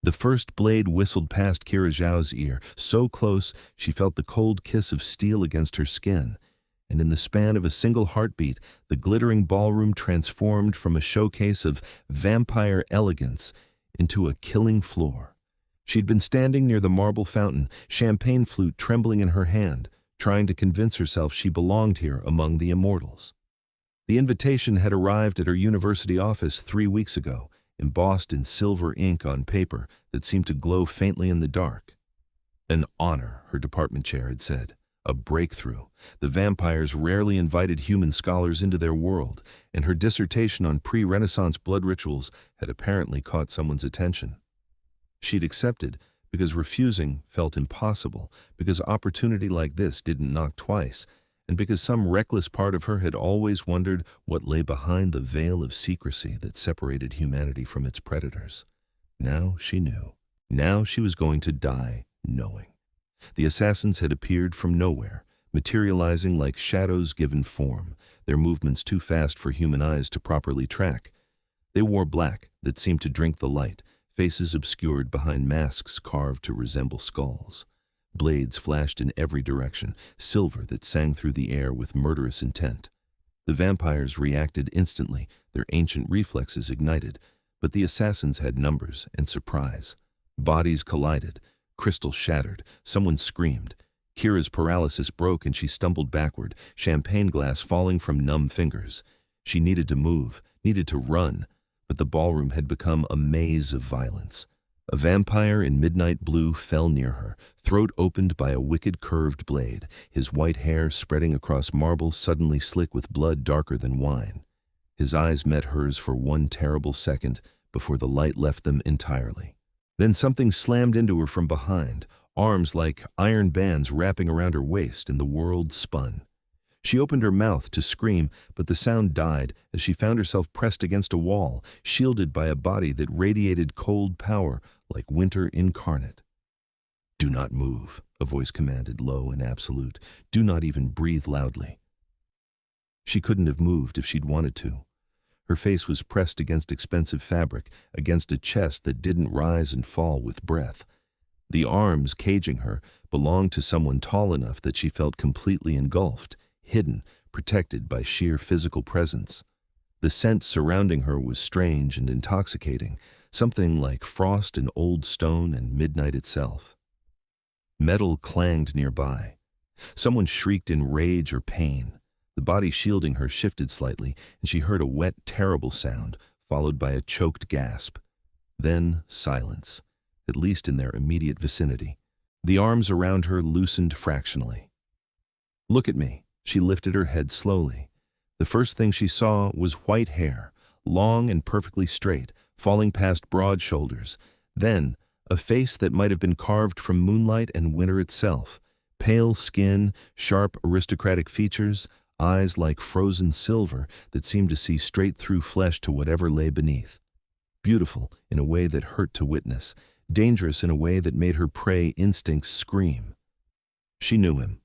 The first blade whistled past Keira Zhao's ear, so close she felt the cold kiss of steel against her skin, and in the span of a single heartbeat, the glittering ballroom transformed from a showcase of vampire elegance into a killing floor. She'd been standing near the marble fountain, champagne flute trembling in her hand, trying to convince herself she belonged here among the immortals. The invitation had arrived at her university office 3 weeks ago, embossed in silver ink on paper that seemed to glow faintly in the dark. An honor, her department chair had said. A breakthrough. The vampires rarely invited human scholars into their world, and her dissertation on pre-Renaissance blood rituals had apparently caught someone's attention. She'd accepted because refusing felt impossible, because opportunity like this didn't knock twice, and because some reckless part of her had always wondered what lay behind the veil of secrecy that separated humanity from its predators. Now she knew. Now she was going to die knowing. The assassins had appeared from nowhere, materializing like shadows given form, their movements too fast for human eyes to properly track. They wore black that seemed to drink the light, faces obscured behind masks carved to resemble skulls. Blades flashed in every direction, silver that sang through the air with murderous intent. The vampires reacted instantly, their ancient reflexes ignited, but the assassins had numbers and surprise. Bodies collided, crystal shattered, someone screamed. Keira's paralysis broke and she stumbled backward, champagne glass falling from numb fingers. She needed to move, needed to run, but the ballroom had become a maze of violence. A vampire in midnight blue fell near her, throat opened by a wicked curved blade, his white hair spreading across marble suddenly slick with blood darker than wine. His eyes met hers for one terrible second before the light left them entirely. Then something slammed into her from behind, arms like iron bands wrapping around her waist, and the world spun. She opened her mouth to scream, but the sound died as she found herself pressed against a wall, shielded by a body that radiated cold power like winter incarnate. "Do not move," a voice commanded, low and absolute. "Do not even breathe loudly." She couldn't have moved if she'd wanted to. Her face was pressed against expensive fabric, against a chest that didn't rise and fall with breath. The arms caging her belonged to someone tall enough that she felt completely engulfed, hidden, protected by sheer physical presence. The scent surrounding her was strange and intoxicating, something like frost and old stone and midnight itself. Metal clanged nearby. Someone shrieked in rage or pain. The body shielding her shifted slightly, and she heard a wet, terrible sound, followed by a choked gasp. Then silence, at least in their immediate vicinity. The arms around her loosened fractionally. "Look at me." She lifted her head slowly. The first thing she saw was white hair, long and perfectly straight, falling past broad shoulders. Then, a face that might have been carved from moonlight and winter itself. Pale skin, sharp aristocratic features, eyes like frozen silver that seemed to see straight through flesh to whatever lay beneath. Beautiful in a way that hurt to witness, dangerous in a way that made her prey instincts scream. She knew him.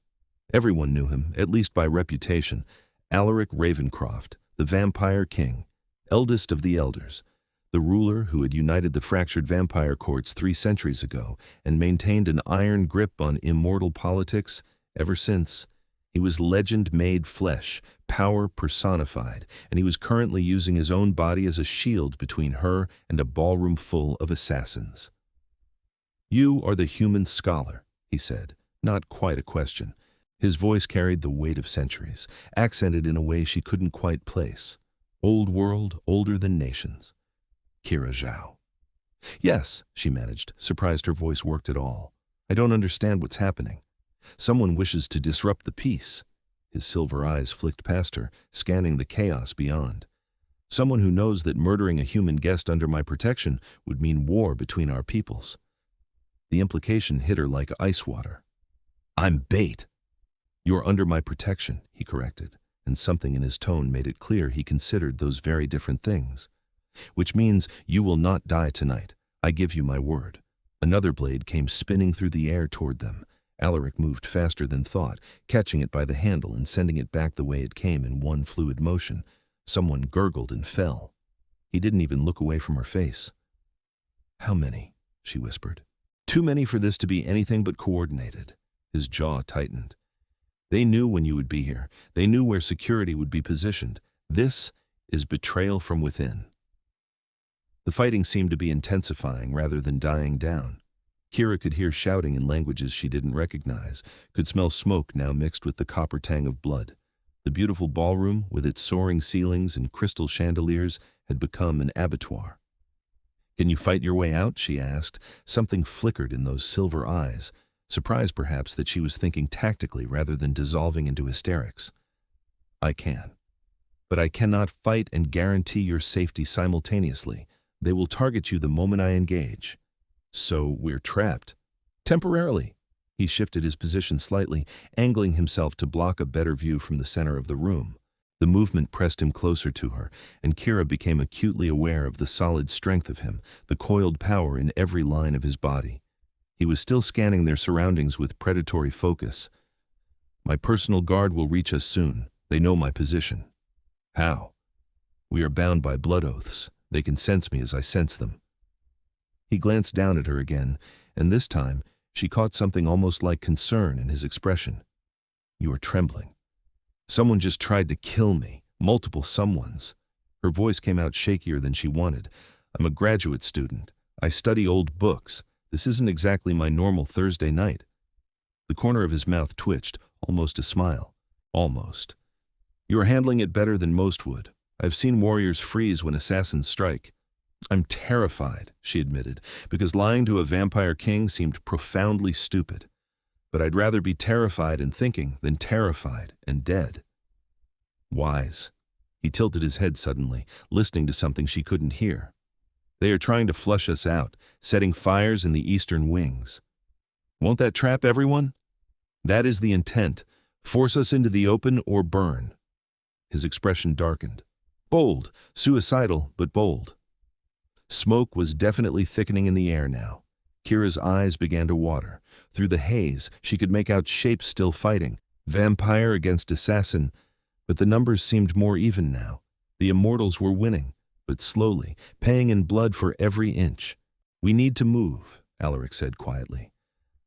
Everyone knew him, at least by reputation. Alaric Ravencroft, the Vampire King, eldest of the elders, the ruler who had united the fractured vampire courts 3 centuries ago and maintained an iron grip on immortal politics ever since. He was legend made flesh, power personified, and he was currently using his own body as a shield between her and a ballroom full of assassins. "You are the human scholar," he said, not quite a question. His voice carried the weight of centuries, accented in a way she couldn't quite place. Old world, older than nations. Keira Zhao. "Yes," she managed, surprised her voice worked at all. "I don't understand what's happening. Someone wishes to disrupt the peace." His silver eyes flicked past her, scanning the chaos beyond. "Someone who knows that murdering a human guest under my protection would mean war between our peoples." The implication hit her like ice water. "I'm bait." "You're under my protection," he corrected, and something in his tone made it clear he considered those very different things. "Which means you will not die tonight. I give you my word." Another blade came spinning through the air toward them. Alaric moved faster than thought, catching it by the handle and sending it back the way it came in one fluid motion. Someone gurgled and fell. He didn't even look away from her face. "How many?" she whispered. Too many for this to be anything but coordinated. His jaw tightened. They knew when you would be here. They knew where security would be positioned. This is betrayal from within. The fighting seemed to be intensifying rather than dying down. Keira could hear shouting in languages she didn't recognize, could smell smoke now mixed with the copper tang of blood. The beautiful ballroom, with its soaring ceilings and crystal chandeliers, had become an abattoir. "Can you fight your way out?" she asked. Something flickered in those silver eyes, surprised perhaps that she was thinking tactically rather than dissolving into hysterics. "I can. But I cannot fight and guarantee your safety simultaneously. They will target you the moment I engage." "So we're trapped." "Temporarily." He shifted his position slightly, angling himself to block a better view from the center of the room. The movement pressed him closer to her, and Keira became acutely aware of the solid strength of him, the coiled power in every line of his body. He was still scanning their surroundings with predatory focus. "My personal guard will reach us soon. They know my position." "How?" "We are bound by blood oaths. They can sense me as I sense them." He glanced down at her again, and this time she caught something almost like concern in his expression. "You are trembling." "Someone just tried to kill me. Multiple someones." Her voice came out shakier than she wanted. "I'm a graduate student. I study old books. This isn't exactly my normal Thursday night." The corner of his mouth twitched, almost a smile. "Almost. You are handling it better than most would. I've seen warriors freeze when assassins strike." "I'm terrified," she admitted, because lying to a vampire king seemed profoundly stupid. "But I'd rather be terrified and thinking than terrified and dead." "Wise." He tilted his head suddenly, listening to something she couldn't hear. "They are trying to flush us out, setting fires in the eastern wings." "Won't that trap everyone?" "That is the intent. Force us into the open or burn." His expression darkened. Bold, suicidal, but bold. Smoke was definitely thickening in the air now. Kira's eyes began to water. Through the haze, she could make out shapes still fighting, vampire against assassin, but the numbers seemed more even now. The immortals were winning, but slowly, paying in blood for every inch. "We need to move," Alaric said quietly.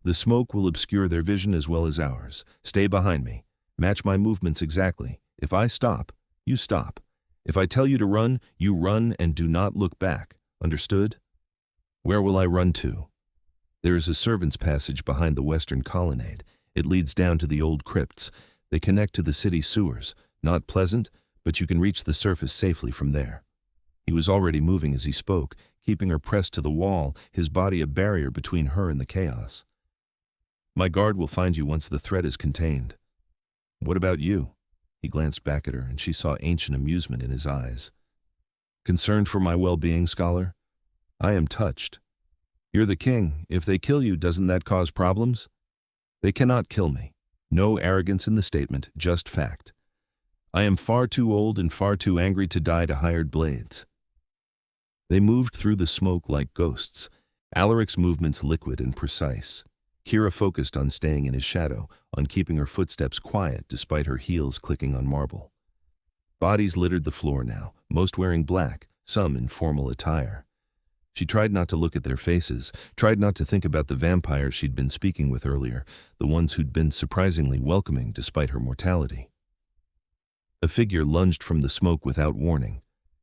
"The smoke will obscure their vision as well as ours. Stay behind me. Match my movements exactly. If I stop, you stop. If I tell you to run, you run and do not look back. Understood?" "Where will I run to?" "There is a servants' passage behind the western colonnade. It leads down to the old crypts. They connect to the city sewers. Not pleasant, but you can reach the surface safely from there." He was already moving as he spoke, keeping her pressed to the wall, his body a barrier between her and the chaos. "My guard will find you once the threat is contained." "What about you?" He glanced back at her, and she saw ancient amusement in his eyes. "Concerned for my well-being, scholar?" "I am touched." "You're the king. If they kill you, doesn't that cause problems?" "They cannot kill me." No arrogance in the statement, just fact. "I am far too old and far too angry to die to hired blades." They moved through the smoke like ghosts, Alaric's movements liquid and precise. Keira focused on staying in his shadow, on keeping her footsteps quiet despite her heels clicking on marble. Bodies littered the floor now, most wearing black, some in formal attire. She tried not to look at their faces, tried not to think about the vampires she'd been speaking with earlier, the ones who'd been surprisingly welcoming despite her mortality. A figure lunged from the smoke without warning.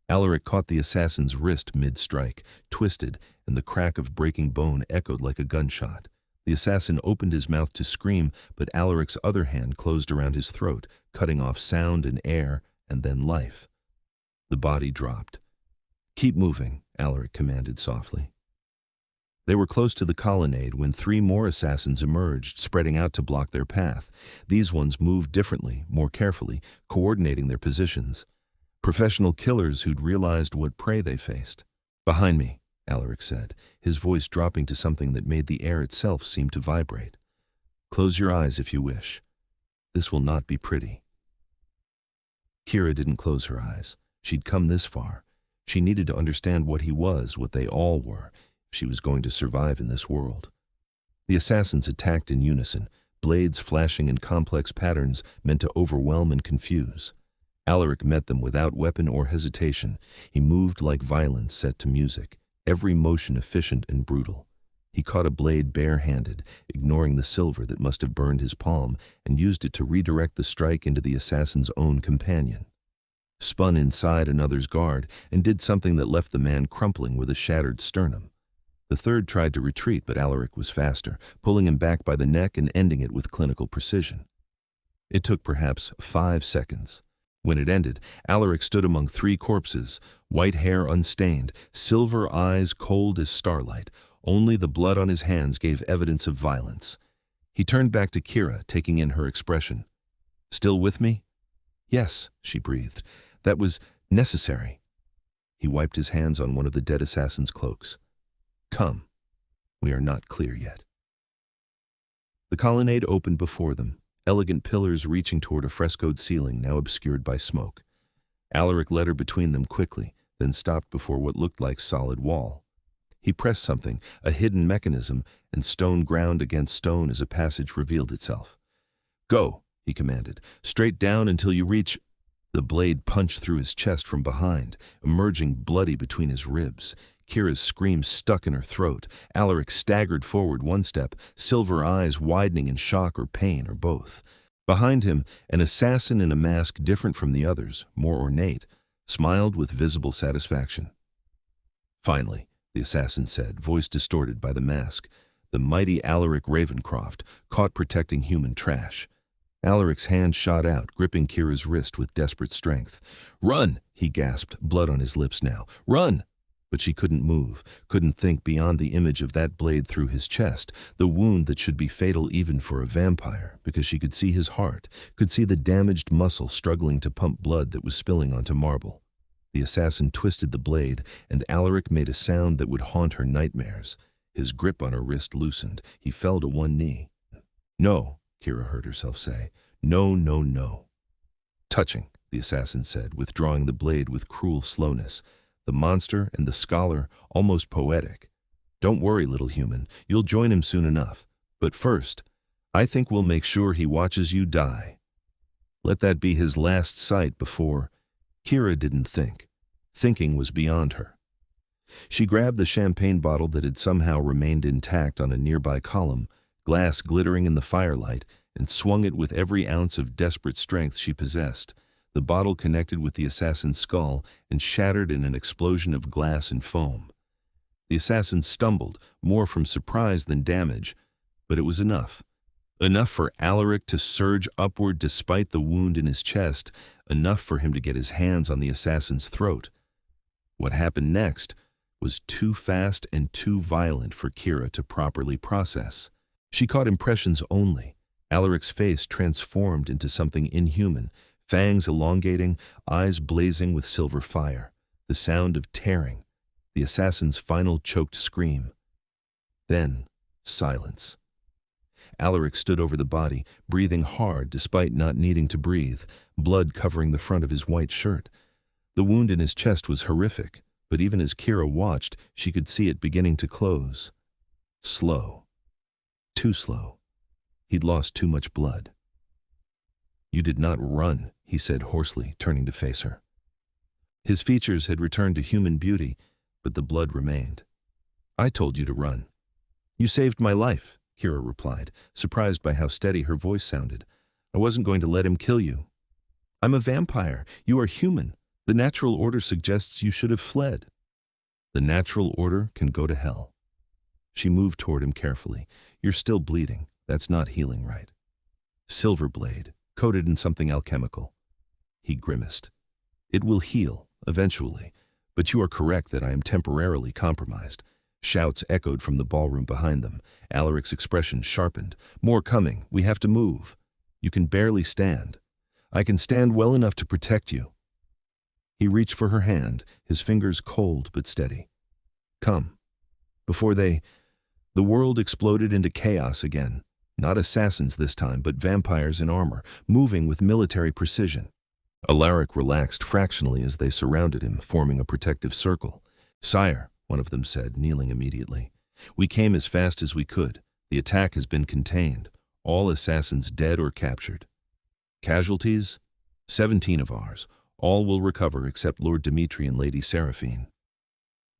Alaric caught the assassin's wrist mid-strike, twisted, and the crack of breaking bone echoed like a gunshot. The assassin opened his mouth to scream, but Alaric's other hand closed around his throat, cutting off sound and air, and then life. The body dropped. "Keep moving," Alaric commanded softly. They were close to the colonnade when 3 more assassins emerged, spreading out to block their path. These ones moved differently, more carefully, coordinating their positions. Professional killers who'd realized what prey they faced. "Behind me," Alaric said, his voice dropping to something that made the air itself seem to vibrate. "Close your eyes if you wish. This will not be pretty." Keira didn't close her eyes. She'd come this far. She needed to understand what he was, what they all were, if she was going to survive in this world. The assassins attacked in unison, blades flashing in complex patterns meant to overwhelm and confuse. Alaric met them without weapon or hesitation. He moved like violence set to music, every motion efficient and brutal. He caught a blade bare-handed, ignoring the silver that must have burned his palm, and used it to redirect the strike into the assassin's own companion. Spun inside another's guard, and did something that left the man crumpling with a shattered sternum. The third tried to retreat, but Alaric was faster, pulling him back by the neck and ending it with clinical precision. It took perhaps 5 seconds. When it ended, Alaric stood among 3 corpses, white hair unstained, silver eyes cold as starlight. Only the blood on his hands gave evidence of violence. He turned back to Keira, taking in her expression. "Still with me?" "Yes," she breathed. "That was necessary." He wiped his hands on one of the dead assassin's cloaks. "Come. We are not clear yet." The colonnade opened before them, elegant pillars reaching toward a frescoed ceiling now obscured by smoke. Alaric led her between them quickly, then stopped before what looked like solid wall. He pressed something, a hidden mechanism, and stone ground against stone as a passage revealed itself. "Go," he commanded, "straight down until you reach—" The blade punched through his chest from behind, emerging bloody between his ribs. Keira's scream stuck in her throat. Alaric staggered forward 1 step, silver eyes widening in shock or pain or both. Behind him, an assassin in a mask different from the others, more ornate, smiled with visible satisfaction. "Finally," the assassin said, voice distorted by the mask, "the mighty Alaric Ravencroft, caught protecting human trash." Alaric's hand shot out, gripping Keira's wrist with desperate strength. "Run!" he gasped, blood on his lips now. "Run!" But she couldn't move, couldn't think beyond the image of that blade through his chest, the wound that should be fatal even for a vampire, because she could see his heart, could see the damaged muscle struggling to pump blood that was spilling onto marble. The assassin twisted the blade, and Alaric made a sound that would haunt her nightmares. His grip on her wrist loosened. He fell to one knee. "No," Keira heard herself say. "No, no, no." "Touching," the assassin said, withdrawing the blade with cruel slowness. The monster and the scholar, almost poetic. "Don't worry, little human. You'll join him soon enough. But first, I think we'll make sure he watches you die. Let that be his last sight before—" Keira didn't think. Thinking was beyond her. She grabbed the champagne bottle that had somehow remained intact on a nearby column, glass glittering in the firelight, and swung it with every ounce of desperate strength she possessed. The bottle connected with the assassin's skull and shattered in an explosion of glass and foam. The assassin stumbled, more from surprise than damage, but it was enough. Enough for Alaric to surge upward despite the wound in his chest, enough for him to get his hands on the assassin's throat. What happened next was too fast and too violent for Keira to properly process. She caught impressions only. Alaric's face transformed into something inhuman, fangs elongating, eyes blazing with silver fire, the sound of tearing, the assassin's final choked scream. Then, silence. Alaric stood over the body, breathing hard despite not needing to breathe, blood covering the front of his white shirt. The wound in his chest was horrific, but even as Keira watched, she could see it beginning to close. Slow. Too slow. He'd lost too much blood. "You did not run," he said hoarsely, turning to face her. His features had returned to human beauty, but the blood remained. "I told you to run." "You saved my life," Keira replied, surprised by how steady her voice sounded. "I wasn't going to let him kill you." "I'm a vampire. You are human. The natural order suggests you should have fled." "The natural order can go to hell." She moved toward him carefully. "You're still bleeding. That's not healing right." "Silver blade, coated in something alchemical." He grimaced. "It will heal, eventually, but you are correct that I am temporarily compromised." Shouts echoed from the ballroom behind them. Alaric's expression sharpened. "More coming. We have to move. You can barely stand. I can stand well enough to protect you." He reached for her hand, his fingers cold but steady. "Come." Before the world exploded into chaos again. Not assassins this time, but vampires in armor, moving with military precision. Alaric relaxed fractionally as they surrounded him, forming a protective circle. "Sire," one of them said, kneeling immediately, "we came as fast as we could. The attack has been contained. All assassins dead or captured. Casualties? 17 of ours. All will recover except Lord Dimitri and Lady Seraphine."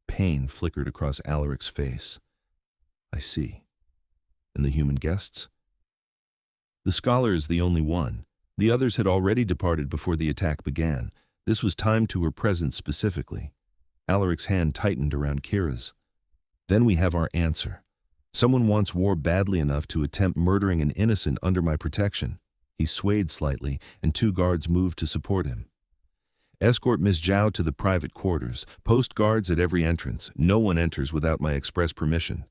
Pain flickered across Alaric's face. I see. And the human guests? The scholar is the only one. The others had already departed before the attack began. This was timed to her presence specifically. Alaric's hand tightened around Keira's. Then we have our answer. Someone wants war badly enough to attempt murdering an innocent under my protection. He swayed slightly, and 2 guards moved to support him. Escort Miss Zhao to the private quarters. Post guards at every entrance. No one enters without my express permission.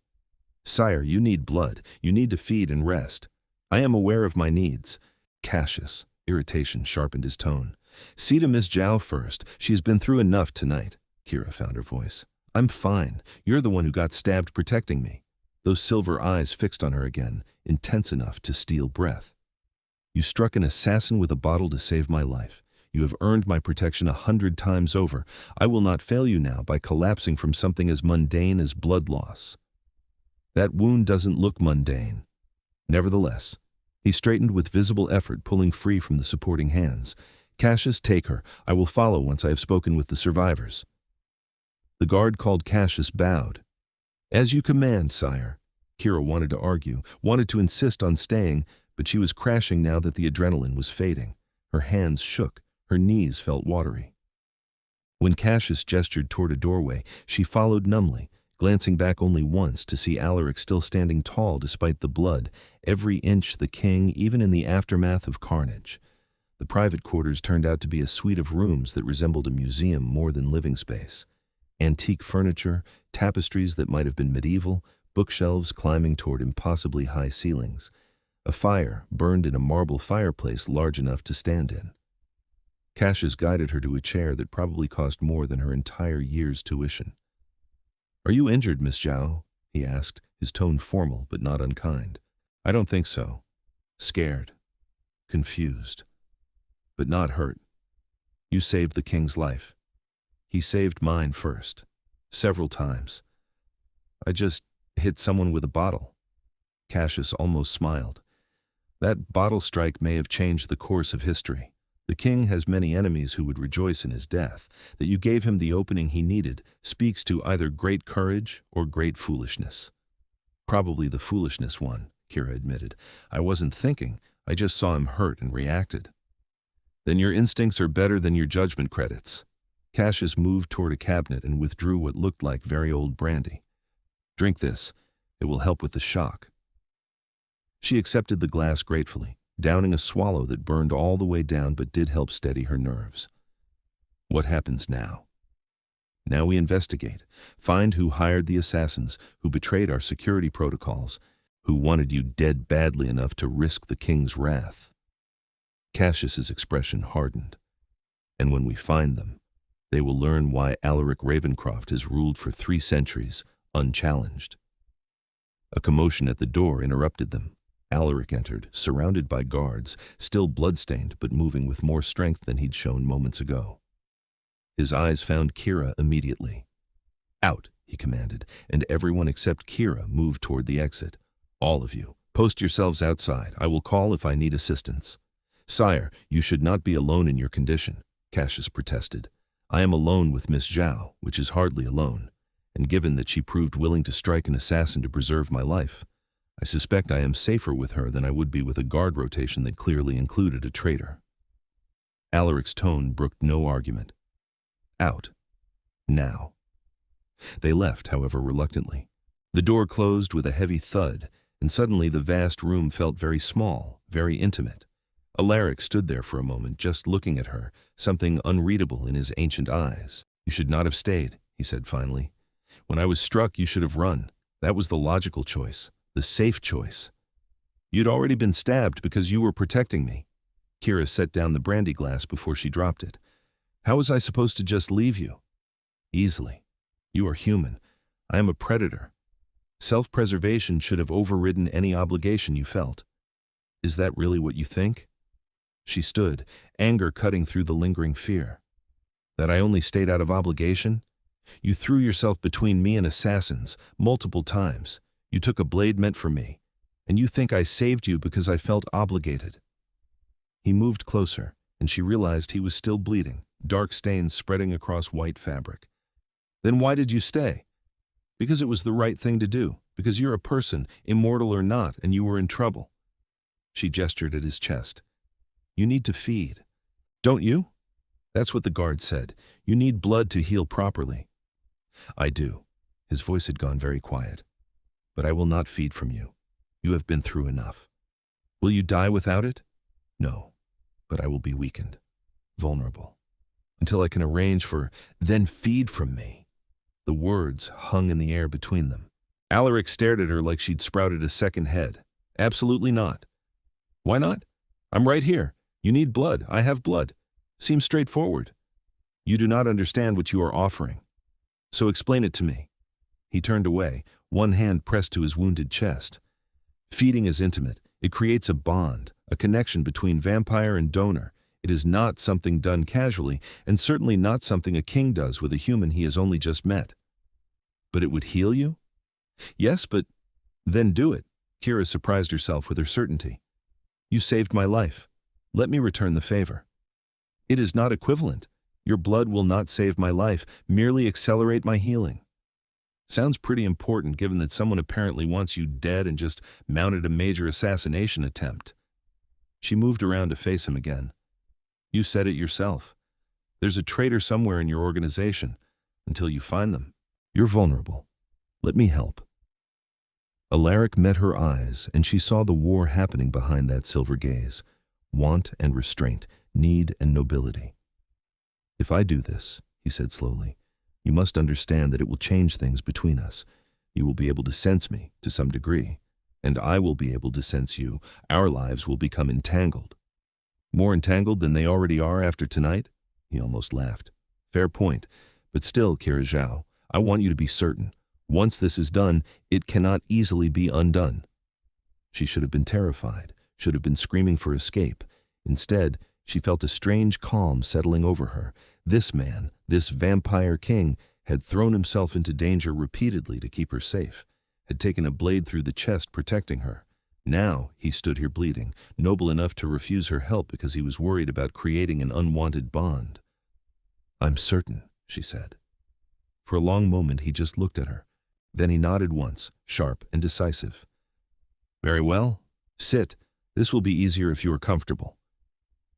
Sire, you need blood. You need to feed and rest. I am aware of my needs. Cassius. Irritation sharpened his tone. See to Miss Zhao first. She has been through enough tonight. Keira found her voice. I'm fine. You're the one who got stabbed protecting me. Those silver eyes fixed on her again, intense enough to steal breath. You struck an assassin with a bottle to save my life. You have earned my protection 100 times over. I will not fail you now by collapsing from something as mundane as blood loss. That wound doesn't look mundane. Nevertheless, he straightened with visible effort, pulling free from the supporting hands. Cassius, take her. I will follow once I have spoken with the survivors. The guard called Cassius bowed. As you command, sire. Keira wanted to argue, wanted to insist on staying, but she was crashing now that the adrenaline was fading. Her hands shook, her knees felt watery. When Cassius gestured toward a doorway, she followed numbly, glancing back only once to see Alaric still standing tall despite the blood, every inch the king, even in the aftermath of carnage. The private quarters turned out to be a suite of rooms that resembled a museum more than living space. Antique furniture, tapestries that might have been medieval, bookshelves climbing toward impossibly high ceilings. A fire burned in a marble fireplace large enough to stand in. Cassius guided her to a chair that probably cost more than her entire year's tuition. Are you injured, Miss Zhao? He asked, his tone formal but not unkind. I don't think so. Scared. Confused. But not hurt. You saved the king's life. He saved mine first. Several times. I just hit someone with a bottle. Cassius almost smiled. That bottle strike may have changed the course of history. The king has many enemies who would rejoice in his death. That you gave him the opening he needed speaks to either great courage or great foolishness. Probably the foolishness one, Keira admitted. I wasn't thinking. I just saw him hurt and reacted. Then your instincts are better than your judgment credits. Cassius moved toward a cabinet and withdrew what looked like very old brandy. Drink this. It will help with the shock. She accepted the glass gratefully, downing a swallow that burned all the way down but did help steady her nerves. What happens now? Now we investigate, find who hired the assassins, who betrayed our security protocols, who wanted you dead badly enough to risk the king's wrath. Cassius's expression hardened. And when we find them, they will learn why Alaric Ravencroft has ruled for 3 centuries, unchallenged. A commotion at the door interrupted them. Alaric entered, surrounded by guards, still bloodstained but moving with more strength than he'd shown moments ago. His eyes found Keira immediately. Out, he commanded, and everyone except Keira moved toward the exit. All of you, post yourselves outside. I will call if I need assistance. Sire, you should not be alone in your condition, Cassius protested. I am alone with Miss Zhao, which is hardly alone, and given that she proved willing to strike an assassin to preserve my life, I suspect I am safer with her than I would be with a guard rotation that clearly included a traitor. Alaric's tone brooked no argument. Out. Now. They left, however, reluctantly. The door closed with a heavy thud, and suddenly the vast room felt very small, very intimate. Alaric stood there for a moment, just looking at her, something unreadable in his ancient eyes. You should not have stayed, he said finally. When I was struck, you should have run. That was the logical choice, the safe choice. You'd already been stabbed because you were protecting me. Keira set down the brandy glass before she dropped it. How was I supposed to just leave you? Easily. You are human. I am a predator. Self-preservation should have overridden any obligation you felt. Is that really what you think? She stood, anger cutting through the lingering fear. That I only stayed out of obligation? You threw yourself between me and assassins, multiple times. You took a blade meant for me, and you think I saved you because I felt obligated. He moved closer, and she realized he was still bleeding, dark stains spreading across white fabric. Then why did you stay? Because it was the right thing to do. Because you're a person, immortal or not, and you were in trouble. She gestured at his chest. You need to feed. Don't you? That's what the guard said. You need blood to heal properly. I do. His voice had gone very quiet. But I will not feed from you. You have been through enough. Will you die without it? No. But I will be weakened. Vulnerable. Until I can arrange for, then feed from me. The words hung in the air between them. Alaric stared at her like she'd sprouted a second head. Absolutely not. Why not? I'm right here. You need blood. I have blood. Seems straightforward. You do not understand what you are offering. So explain it to me. He turned away, one hand pressed to his wounded chest. Feeding is intimate. It creates a bond, a connection between vampire and donor. It is not something done casually, and certainly not something a king does with a human he has only just met. But it would heal you? Yes, but then do it. Keira surprised herself with her certainty. You saved my life. Let me return the favor. It is not equivalent. Your blood will not save my life, merely accelerate my healing. Sounds pretty important given that someone apparently wants you dead and just mounted a major assassination attempt. She moved around to face him again. You said it yourself. There's a traitor somewhere in your organization. Until you find them, you're vulnerable. Let me help. Alaric met her eyes, and she saw the war happening behind that silver gaze. Want and restraint, need and nobility. If I do this, he said slowly, you must understand that it will change things between us. You will be able to sense me, to some degree, and I will be able to sense you. Our lives will become entangled. More entangled than they already are after tonight? He almost laughed. Fair point, but still, Keira Zhao, I want you to be certain. Once this is done, it cannot easily be undone. She should have been terrified, should have been screaming for escape. Instead, she felt a strange calm settling over her. This man, this vampire king, had thrown himself into danger repeatedly to keep her safe, had taken a blade through the chest protecting her. Now he stood here bleeding, noble enough to refuse her help because he was worried about creating an unwanted bond. I'm certain, she said. For a long moment he just looked at her. Then he nodded once, sharp and decisive. Very well. Sit. This will be easier if you are comfortable.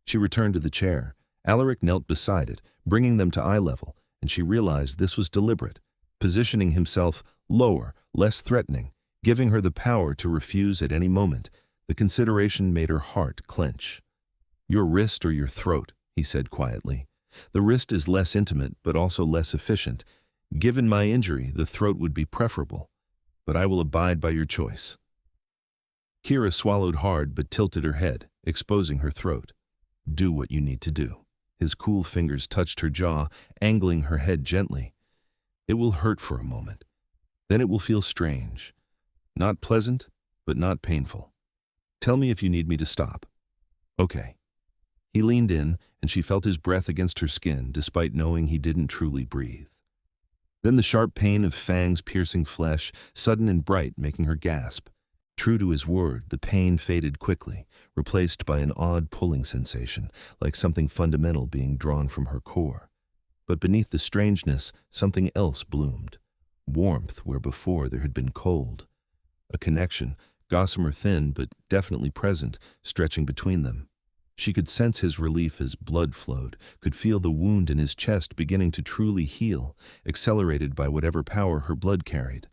She returned to the chair. Alaric knelt beside it, bringing them to eye level, and she realized this was deliberate, positioning himself lower, less threatening, giving her the power to refuse at any moment. The consideration made her heart clench. Your wrist or your throat, he said quietly. The wrist is less intimate, but also less efficient. Given my injury, the throat would be preferable, but I will abide by your choice. Keira swallowed hard but tilted her head, exposing her throat. Do what you need to do. His cool fingers touched her jaw, angling her head gently. It will hurt for a moment. Then it will feel strange. Not pleasant, but not painful. Tell me if you need me to stop. Okay. He leaned in, and she felt his breath against her skin, despite knowing he didn't truly breathe. Then the sharp pain of fangs piercing flesh, sudden and bright, making her gasp. True to his word, the pain faded quickly, replaced by an odd pulling sensation, like something fundamental being drawn from her core. But beneath the strangeness, something else bloomed. Warmth where before there had been cold. A connection, gossamer thin but definitely present, stretching between them. She could sense his relief as blood flowed, could feel the wound in his chest beginning to truly heal, accelerated by whatever power her blood carried.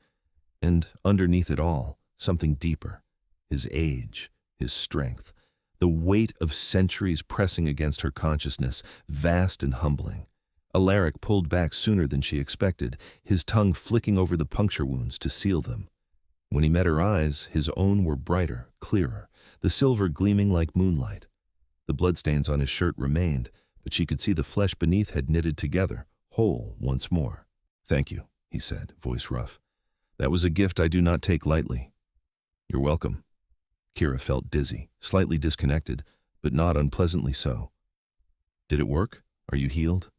And underneath it all, something deeper. His age, his strength, the weight of centuries pressing against her consciousness, vast and humbling. Alaric pulled back sooner than she expected, his tongue flicking over the puncture wounds to seal them. When he met her eyes, his own were brighter, clearer, the silver gleaming like moonlight. The bloodstains on his shirt remained, but she could see the flesh beneath had knitted together, whole once more. Thank you, he said, voice rough. That was a gift I do not take lightly. You're welcome. Keira felt dizzy, slightly disconnected, but not unpleasantly so. Did it work? Are you healed?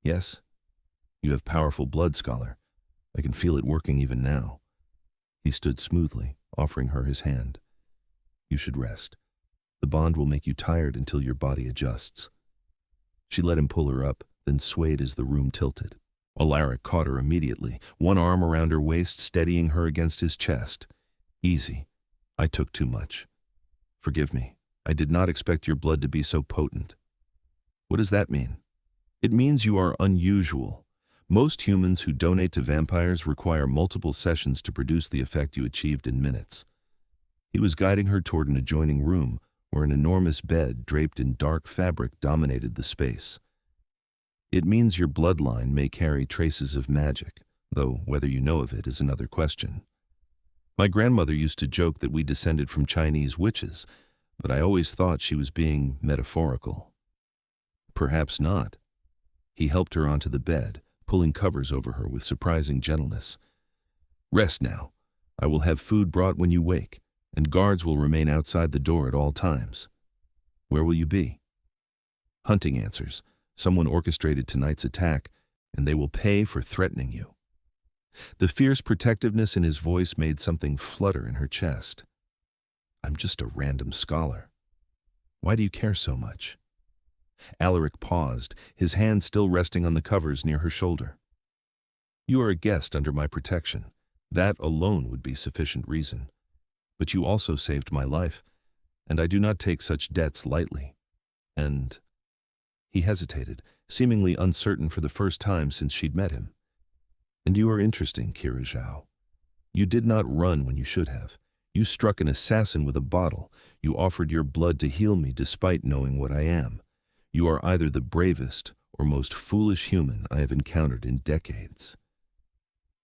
Yes. You have powerful blood, Scholar. I can feel it working even now. He stood smoothly, offering her his hand. You should rest. The bond will make you tired until your body adjusts. She let him pull her up, then swayed as the room tilted. Alaric caught her immediately, one arm around her waist, steadying her against his chest. Easy. I took too much. Forgive me. I did not expect your blood to be so potent. What does that mean? It means you are unusual. Most humans who donate to vampires require multiple sessions to produce the effect you achieved in minutes. He was guiding her toward an adjoining room where an enormous bed draped in dark fabric dominated the space. It means your bloodline may carry traces of magic, though whether you know of it is another question. My grandmother used to joke that we descended from Chinese witches, but I always thought she was being metaphorical. Perhaps not. He helped her onto the bed, pulling covers over her with surprising gentleness. Rest now. I will have food brought when you wake, and guards will remain outside the door at all times. Where will you be? Hunting answers. Someone orchestrated tonight's attack, and they will pay for threatening you. The fierce protectiveness in his voice made something flutter in her chest. I'm just a random scholar. Why do you care so much? Alaric paused, his hand still resting on the covers near her shoulder. You are a guest under my protection. That alone would be sufficient reason. But you also saved my life, and I do not take such debts lightly. And... He hesitated, seemingly uncertain for the first time since she'd met him. And you are interesting, Keira Zhao. You did not run when you should have. You struck an assassin with a bottle. You offered your blood to heal me despite knowing what I am. You are either the bravest or most foolish human I have encountered in decades.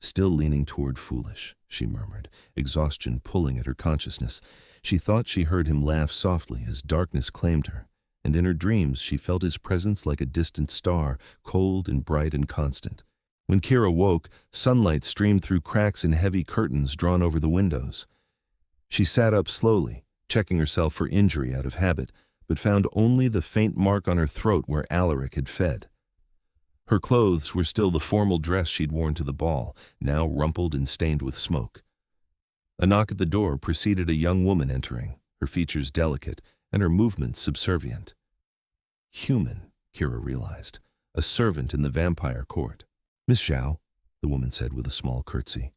Still leaning toward foolish, she murmured, exhaustion pulling at her consciousness. She thought she heard him laugh softly as darkness claimed her, and in her dreams she felt his presence like a distant star, cold and bright and constant. When Keira woke, sunlight streamed through cracks in heavy curtains drawn over the windows. She sat up slowly, checking herself for injury out of habit, but found only the faint mark on her throat where Alaric had fed. Her clothes were still the formal dress she'd worn to the ball, now rumpled and stained with smoke. A knock at the door preceded a young woman entering, her features delicate and her movements subservient. Human, Keira realized, a servant in the vampire court. Miss Zhao, the woman said with a small curtsy.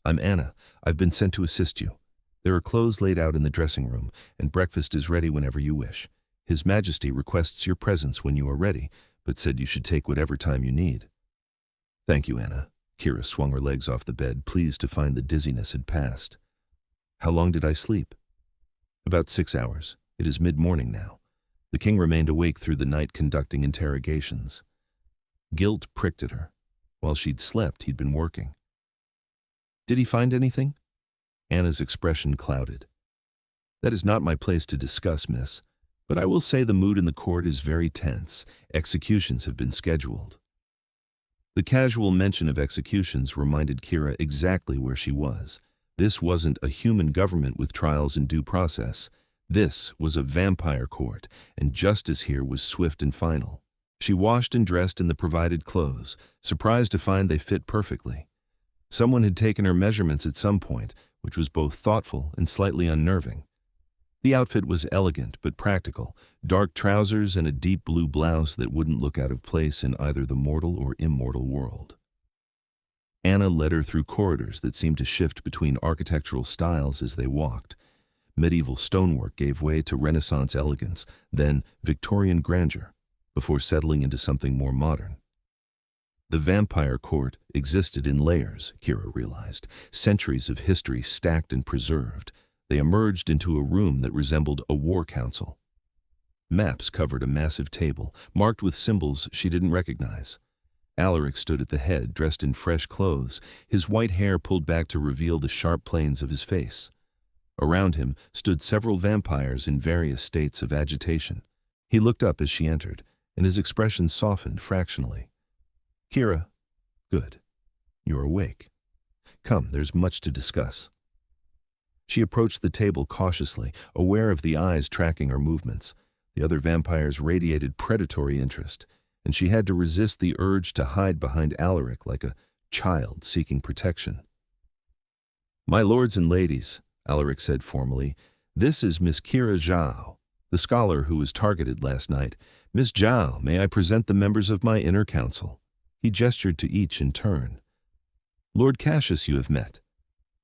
I'm Anna. I've been sent to assist you. There are clothes laid out in the dressing room, and breakfast is ready whenever you wish. His Majesty requests your presence when you are ready, but said you should take whatever time you need. Thank you, Anna. Keira swung her legs off the bed, pleased to find the dizziness had passed. How long did I sleep? About 6 hours. It is mid-morning now. The king remained awake through the night conducting interrogations. Guilt pricked at her. While she'd slept, he'd been working. Did he find anything? Anna's expression clouded. That is not my place to discuss, miss, but I will say the mood in the court is very tense. Executions have been scheduled. The casual mention of executions reminded Keira exactly where she was. This wasn't a human government with trials and due process. This was a vampire court, and justice here was swift and final. She washed and dressed in the provided clothes, surprised to find they fit perfectly. Someone had taken her measurements at some point, which was both thoughtful and slightly unnerving. The outfit was elegant but practical, dark trousers and a deep blue blouse that wouldn't look out of place in either the mortal or immortal world. Anna led her through corridors that seemed to shift between architectural styles as they walked. Medieval stonework gave way to Renaissance elegance, then Victorian grandeur, before settling into something more modern. The vampire court existed in layers, Keira realized, centuries of history stacked and preserved. They emerged into a room that resembled a war council. Maps covered a massive table, marked with symbols she didn't recognize. Alaric stood at the head, dressed in fresh clothes, his white hair pulled back to reveal the sharp planes of his face. Around him stood several vampires in various states of agitation. He looked up as she entered, and his expression softened fractionally. Keira, good. You're awake. Come, there's much to discuss. She approached the table cautiously, aware of the eyes tracking her movements. The other vampires radiated predatory interest, and she had to resist the urge to hide behind Alaric like a child seeking protection. My lords and ladies, Alaric said formally, this is Miss Keira Zhao, the scholar who was targeted last night. Miss Zhao, may I present the members of my inner council? He gestured to each in turn. Lord Cassius you have met.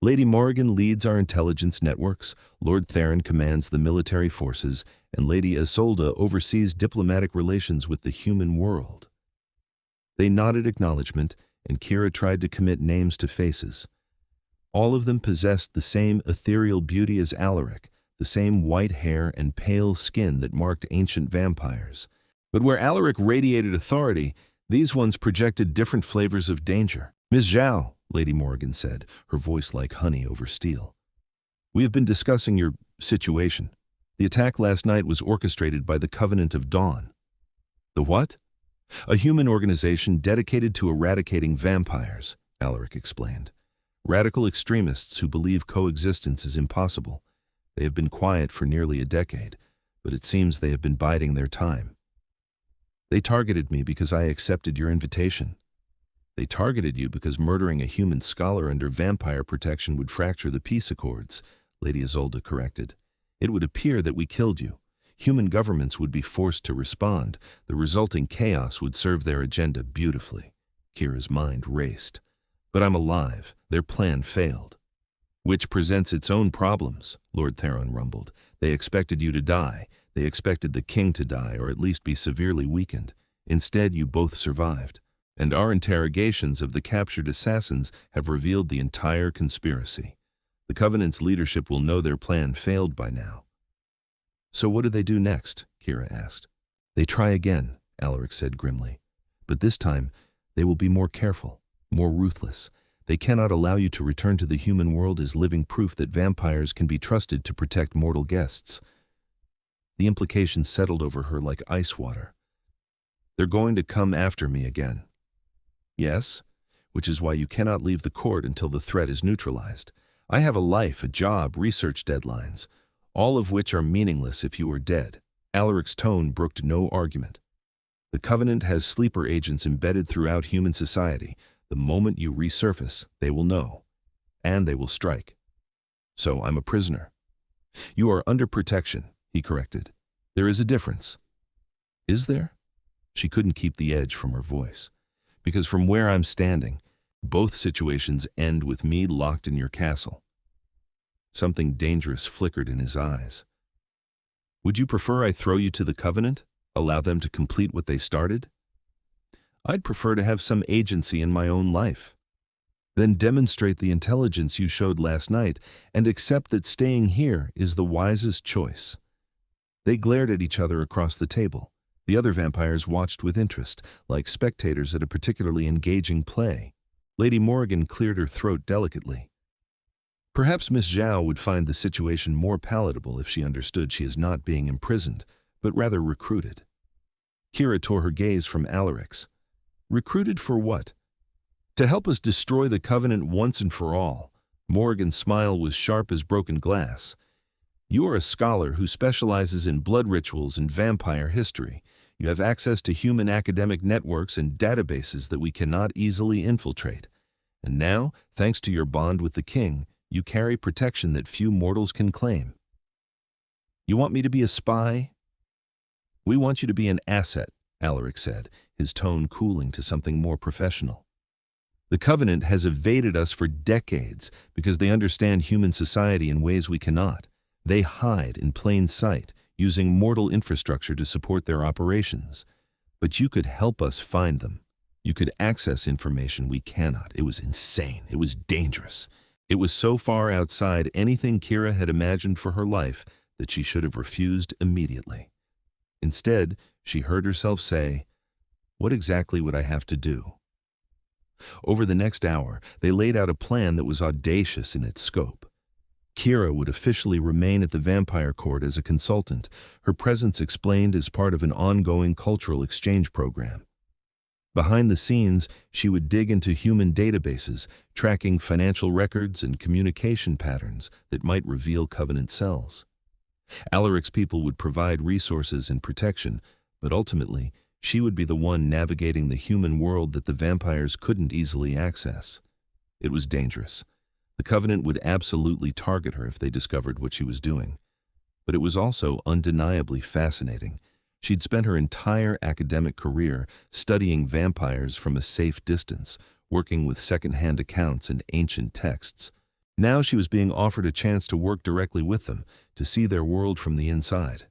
Lady Morrigan leads our intelligence networks, Lord Theron commands the military forces, and Lady Isolde oversees diplomatic relations with the human world. They nodded acknowledgement, and Keira tried to commit names to faces. All of them possessed the same ethereal beauty as Alaric, the same white hair and pale skin that marked ancient vampires. But where Alaric radiated authority, these ones projected different flavors of danger. Ms. Zhao, Lady Morrigan said, her voice like honey over steel. We have been discussing your situation. The attack last night was orchestrated by the Covenant of Dawn. The what? A human organization dedicated to eradicating vampires, Alaric explained. Radical extremists who believe coexistence is impossible. They have been quiet for nearly a decade, but it seems they have been biding their time. They targeted me because I accepted your invitation. They targeted you because murdering a human scholar under vampire protection would fracture the peace accords, Lady Isolde corrected. It would appear that we killed you. Human governments would be forced to respond. The resulting chaos would serve their agenda beautifully. Keira's mind raced. But I'm alive. Their plan failed. Which presents its own problems, Lord Theron rumbled. They expected you to die. They expected the king to die, or at least be severely weakened. Instead, you both survived. And our interrogations of the captured assassins have revealed the entire conspiracy. The Covenant's leadership will know their plan failed by now. So what do they do next? Keira asked. They try again, Alaric said grimly. But this time, they will be more careful, more ruthless. They cannot allow you to return to the human world as living proof that vampires can be trusted to protect mortal guests. The implications settled over her like ice water. They're going to come after me again. Yes, which is why you cannot leave the court until the threat is neutralized. I have a life, a job, research deadlines, all of which are meaningless if you are dead. Alaric's tone brooked no argument. The Covenant has sleeper agents embedded throughout human society. The moment you resurface, they will know. And they will strike. So I'm a prisoner. You are under protection, he corrected. There is a difference. Is there? She couldn't keep the edge from her voice. Because from where I'm standing, both situations end with me locked in your castle. Something dangerous flickered in his eyes. Would you prefer I throw you to the Covenant? Allow them to complete what they started? I'd prefer to have some agency in my own life. Then demonstrate the intelligence you showed last night and accept that staying here is the wisest choice. They glared at each other across the table. The other vampires watched with interest, like spectators at a particularly engaging play. Lady Morrigan cleared her throat delicately. Perhaps Miss Zhao would find the situation more palatable if she understood she is not being imprisoned, but rather recruited. Keira tore her gaze from Alaric's. Recruited for what? To help us destroy the Covenant once and for all. Morrigan's smile was sharp as broken glass. You are a scholar who specializes in blood rituals and vampire history. You have access to human academic networks and databases that we cannot easily infiltrate. And now, thanks to your bond with the king, you carry protection that few mortals can claim. You want me to be a spy? We want you to be an asset, Alaric said, his tone cooling to something more professional. The Covenant has evaded us for decades because they understand human society in ways we cannot. They hide in plain sight, using mortal infrastructure to support their operations. But you could help us find them. You could access information we cannot. It was insane. It was dangerous. It was so far outside anything Keira had imagined for her life that she should have refused immediately. Instead, she heard herself say, "What exactly would I have to do?" Over the next hour, they laid out a plan that was audacious in its scope. Keira would officially remain at the Vampire Court as a consultant, her presence explained as part of an ongoing cultural exchange program. Behind the scenes, she would dig into human databases, tracking financial records and communication patterns that might reveal Covenant cells. Alaric's people would provide resources and protection, but ultimately, she would be the one navigating the human world that the vampires couldn't easily access. It was dangerous. The Covenant would absolutely target her if they discovered what she was doing. But it was also undeniably fascinating. She'd spent her entire academic career studying vampires from a safe distance, working with second-hand accounts and ancient texts. Now she was being offered a chance to work directly with them, to see their world from the inside.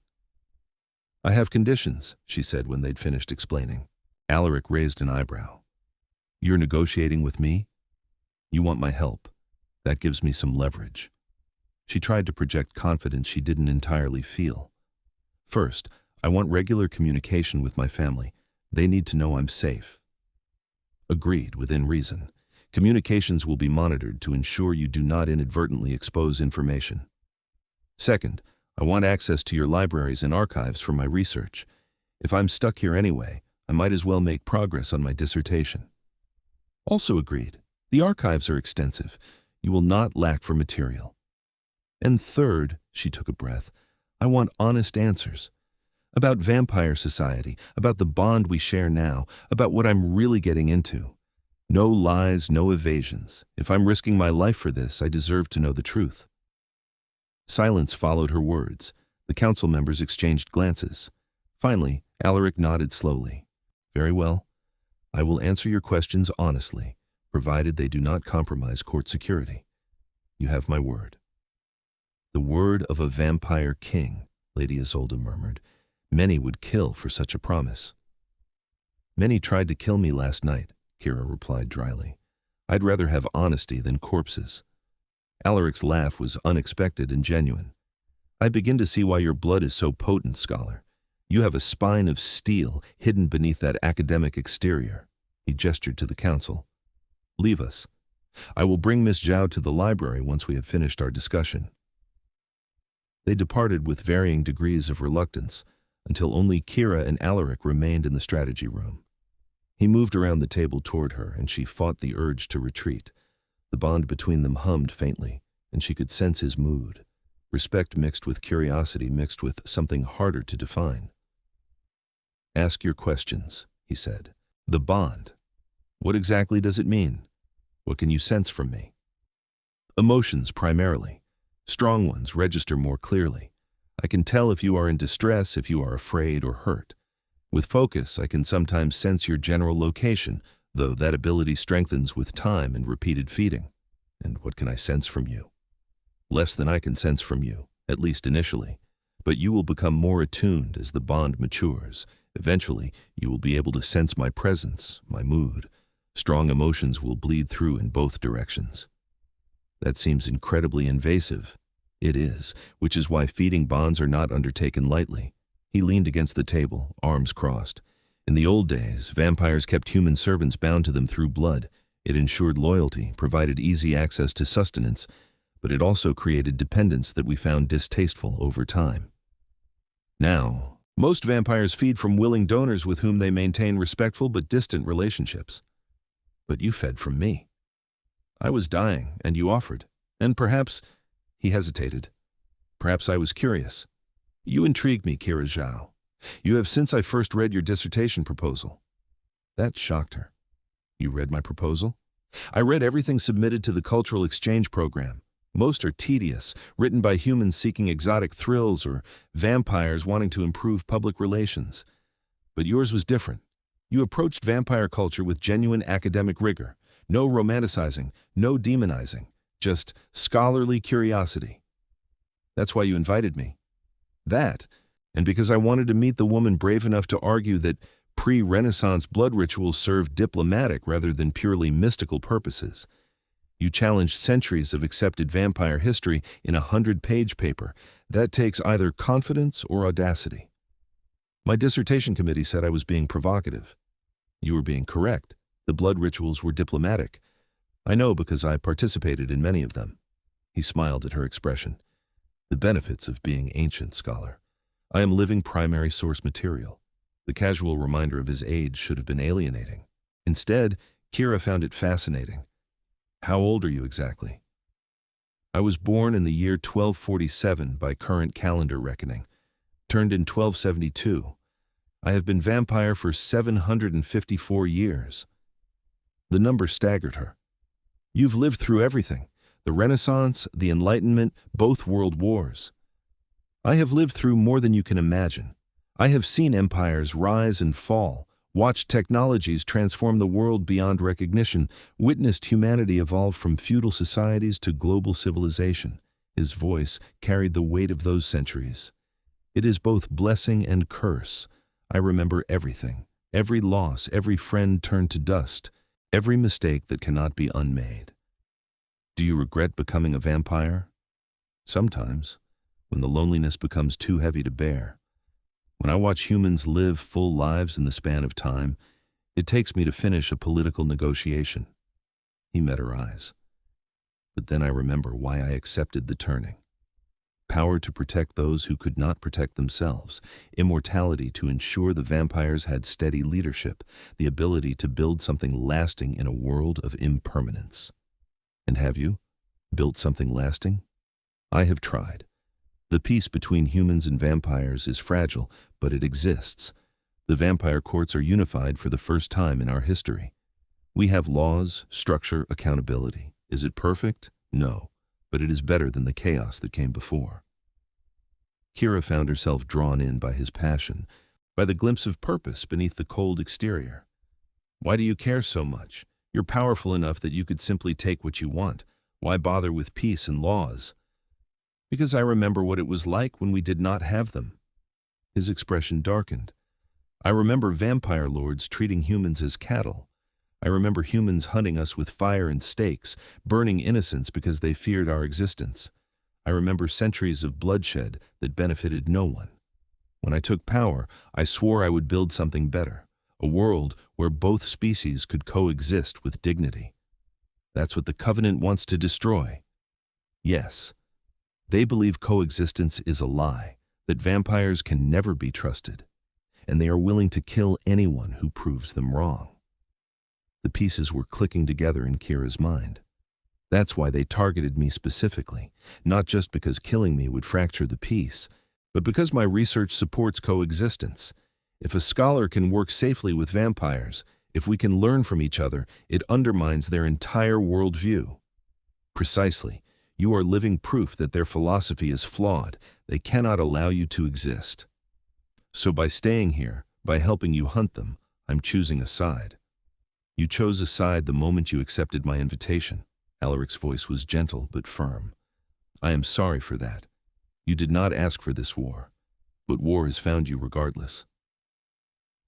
"I have conditions," she said when they'd finished explaining. Alaric raised an eyebrow. "You're negotiating with me? You want my help. That gives me some leverage." She tried to project confidence she didn't entirely feel. "First, I want regular communication with my family. They need to know I'm safe." "Agreed, within reason. Communications will be monitored to ensure you do not inadvertently expose information. Second, I want access to your libraries and archives for my research. If I'm stuck here anyway, I might as well make progress on my dissertation." "Also agreed. The archives are extensive. You will not lack for material." "And third," she took a breath, "I want honest answers. About vampire society, about the bond we share now, about what I'm really getting into. No lies, no evasions. If I'm risking my life for this, I deserve to know the truth." Silence followed her words. The council members exchanged glances. Finally, Alaric nodded slowly. "Very well. I will answer your questions honestly, provided they do not compromise court security. You have my word." "The word of a vampire king," Lady Isolde murmured. "Many would kill for such a promise." "Many tried to kill me last night," Keira replied dryly. "I'd rather have honesty than corpses." Alaric's laugh was unexpected and genuine. "I begin to see why your blood is so potent, scholar. You have a spine of steel hidden beneath that academic exterior." He gestured to the council. "Leave us. I will bring Miss Zhao to the library once we have finished our discussion." They departed with varying degrees of reluctance, until only Keira and Alaric remained in the strategy room. He moved around the table toward her, and she fought the urge to retreat. The bond between them hummed faintly, and she could sense his mood. Respect mixed with curiosity, mixed with something harder to define. "Ask your questions," he said. "The bond. What exactly does it mean? What can you sense from me?" "Emotions, primarily. Strong ones register more clearly. I can tell if you are in distress, if you are afraid or hurt. With focus, I can sometimes sense your general location, though that ability strengthens with time and repeated feeding. And what can I sense from you? Less than I can sense from you, at least initially. But you will become more attuned as the bond matures. Eventually, you will be able to sense my presence, my mood. Strong emotions will bleed through in both directions." "That seems incredibly invasive." "It is, which is why feeding bonds are not undertaken lightly." He leaned against the table, arms crossed. "In the old days, vampires kept human servants bound to them through blood. It ensured loyalty, provided easy access to sustenance, but it also created dependence that we found distasteful over time. Now, most vampires feed from willing donors with whom they maintain respectful but distant relationships. But you fed from me. I was dying, and you offered. And perhaps," he hesitated, "perhaps I was curious. You intrigue me, Keira Zhao. You have since I first read your dissertation proposal." That shocked her. "You read my proposal?" "I read everything submitted to the cultural exchange program. Most are tedious, written by humans seeking exotic thrills or vampires wanting to improve public relations. But yours was different. You approached vampire culture with genuine academic rigor. No romanticizing, no demonizing, just scholarly curiosity. That's why you invited me. That, and because I wanted to meet the woman brave enough to argue that pre-Renaissance blood rituals served diplomatic rather than purely mystical purposes. You challenged centuries of accepted vampire history in a 100-page paper. That takes either confidence or audacity. My dissertation committee said I was being provocative. You were being correct. The blood rituals were diplomatic. I know because I participated in many of them." He smiled at her expression. "The benefits of being ancient, scholar. I am living primary source material." The casual reminder of his age should have been alienating. Instead, Keira found it fascinating. "How old are you exactly?" "I was born in the year 1247 by current calendar reckoning, turned in 1272. I have been vampire for 754 years. The number staggered her. "You've lived through everything. The Renaissance, the Enlightenment, both world wars." "I have lived through more than you can imagine. I have seen empires rise and fall, watched technologies transform the world beyond recognition, witnessed humanity evolve from feudal societies to global civilization. His voice carried the weight of those centuries. It is both blessing and curse. I remember everything, every loss, every friend turned to dust, every mistake that cannot be unmade. Do you regret becoming a vampire? Sometimes, when the loneliness becomes too heavy to bear. When I watch humans live full lives in the span of time, it takes me to finish a political negotiation. He met her eyes. But then I remember why I accepted the turning. Power to protect those who could not protect themselves, immortality to ensure the vampires had steady leadership, the ability to build something lasting in a world of impermanence. And have you built something lasting? I have tried. The peace between humans and vampires is fragile, but it exists. The vampire courts are unified for the first time in our history. We have laws, structure, accountability. Is it perfect? No, but it is better than the chaos that came before. Keira found herself drawn in by his passion, by the glimpse of purpose beneath the cold exterior. Why do you care so much? You're powerful enough that you could simply take what you want. Why bother with peace and laws? Because I remember what it was like when we did not have them. His expression darkened. I remember vampire lords treating humans as cattle. I remember humans hunting us with fire and stakes, burning innocents because they feared our existence. I remember centuries of bloodshed that benefited no one. When I took power, I swore I would build something better, a world where both species could coexist with dignity. That's what the Covenant wants to destroy. Yes. They believe coexistence is a lie, that vampires can never be trusted, and they are willing to kill anyone who proves them wrong. The pieces were clicking together in Keira's mind. That's why they targeted me specifically, not just because killing me would fracture the peace, but because my research supports coexistence. If a scholar can work safely with vampires, if we can learn from each other, it undermines their entire worldview. Precisely. You are living proof that their philosophy is flawed. They cannot allow you to exist. So by staying here, by helping you hunt them, I'm choosing a side. You chose a side the moment you accepted my invitation. Alaric's voice was gentle but firm. I am sorry for that. You did not ask for this war, but war has found you regardless.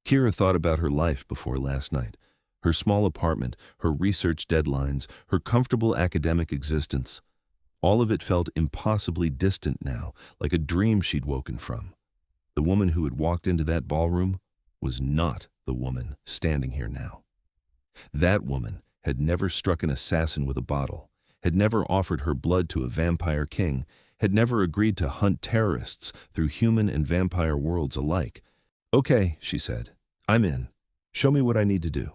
Keira thought about her life before last night. Her small apartment, her research deadlines, her comfortable academic existence. All of it felt impossibly distant now, like a dream she'd woken from. The woman who had walked into that ballroom was not the woman standing here now. That woman had never struck an assassin with a bottle, had never offered her blood to a vampire king, had never agreed to hunt terrorists through human and vampire worlds alike. Okay, she said, I'm in. Show me what I need to do.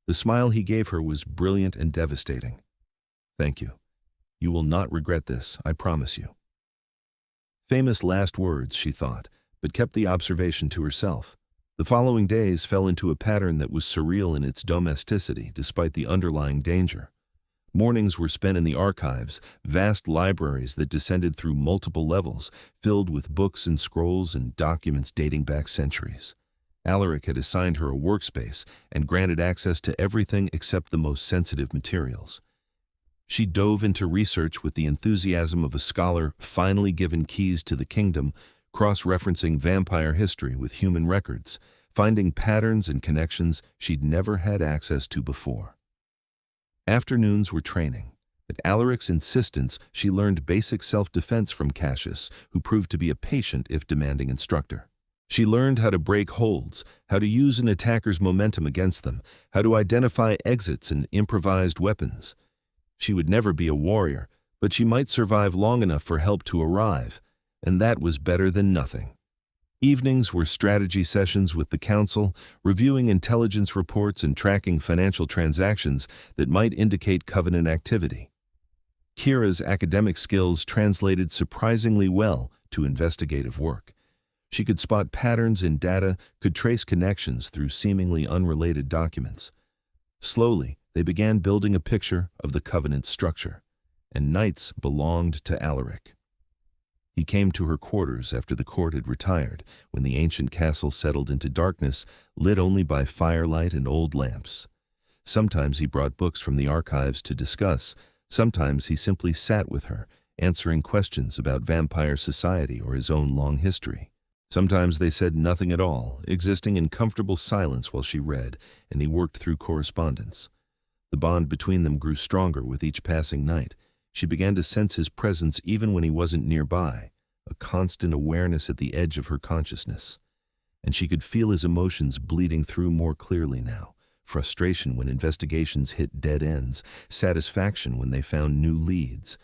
The smile he gave her was brilliant and devastating. Thank you. You will not regret this, I promise you. Famous last words, she thought, but kept the observation to herself. The following days fell into a pattern that was surreal in its domesticity, despite the underlying danger. Mornings were spent in the archives, vast libraries that descended through multiple levels, filled with books and scrolls and documents dating back centuries. Alaric had assigned her a workspace and granted access to everything except the most sensitive materials. She dove into research with the enthusiasm of a scholar finally given keys to the kingdom, cross-referencing vampire history with human records, finding patterns and connections she'd never had access to before. Afternoons were training. At Alaric's insistence, she learned basic self-defense from Cassius, who proved to be a patient if demanding instructor. She learned how to break holds, how to use an attacker's momentum against them, how to identify exits and improvised weapons. She would never be a warrior, but she might survive long enough for help to arrive, and that was better than nothing. Evenings were strategy sessions with the council, reviewing intelligence reports and tracking financial transactions that might indicate Covenant activity. Keira's academic skills translated surprisingly well to investigative work. She could spot patterns in data, could trace connections through seemingly unrelated documents. Slowly, they began building a picture of the Covenant's structure, and nights belonged to Alaric. He came to her quarters after the court had retired, when the ancient castle settled into darkness, lit only by firelight and old lamps. Sometimes he brought books from the archives to discuss, sometimes he simply sat with her, answering questions about vampire society or his own long history. Sometimes they said nothing at all, existing in comfortable silence while she read, and he worked through correspondence. The bond between them grew stronger with each passing night. She began to sense his presence even when he wasn't nearby, a constant awareness at the edge of her consciousness. And she could feel his emotions bleeding through more clearly now. Frustration when investigations hit dead ends, satisfaction when they found new leads.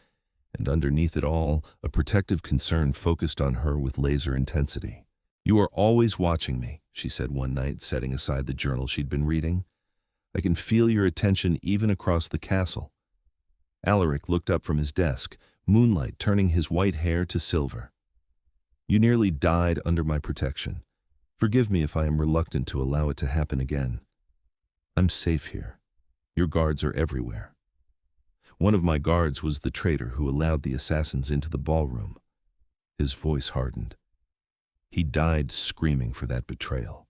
And underneath it all, a protective concern focused on her with laser intensity. "You are always watching me," she said one night, setting aside the journal she'd been reading. "I can feel your attention even across the castle." Alaric looked up from his desk, moonlight turning his white hair to silver. "You nearly died under my protection. Forgive me if I am reluctant to allow it to happen again. I'm safe here. Your guards are everywhere." One of my guards was the traitor who allowed the assassins into the ballroom. His voice hardened. He died screaming for that betrayal.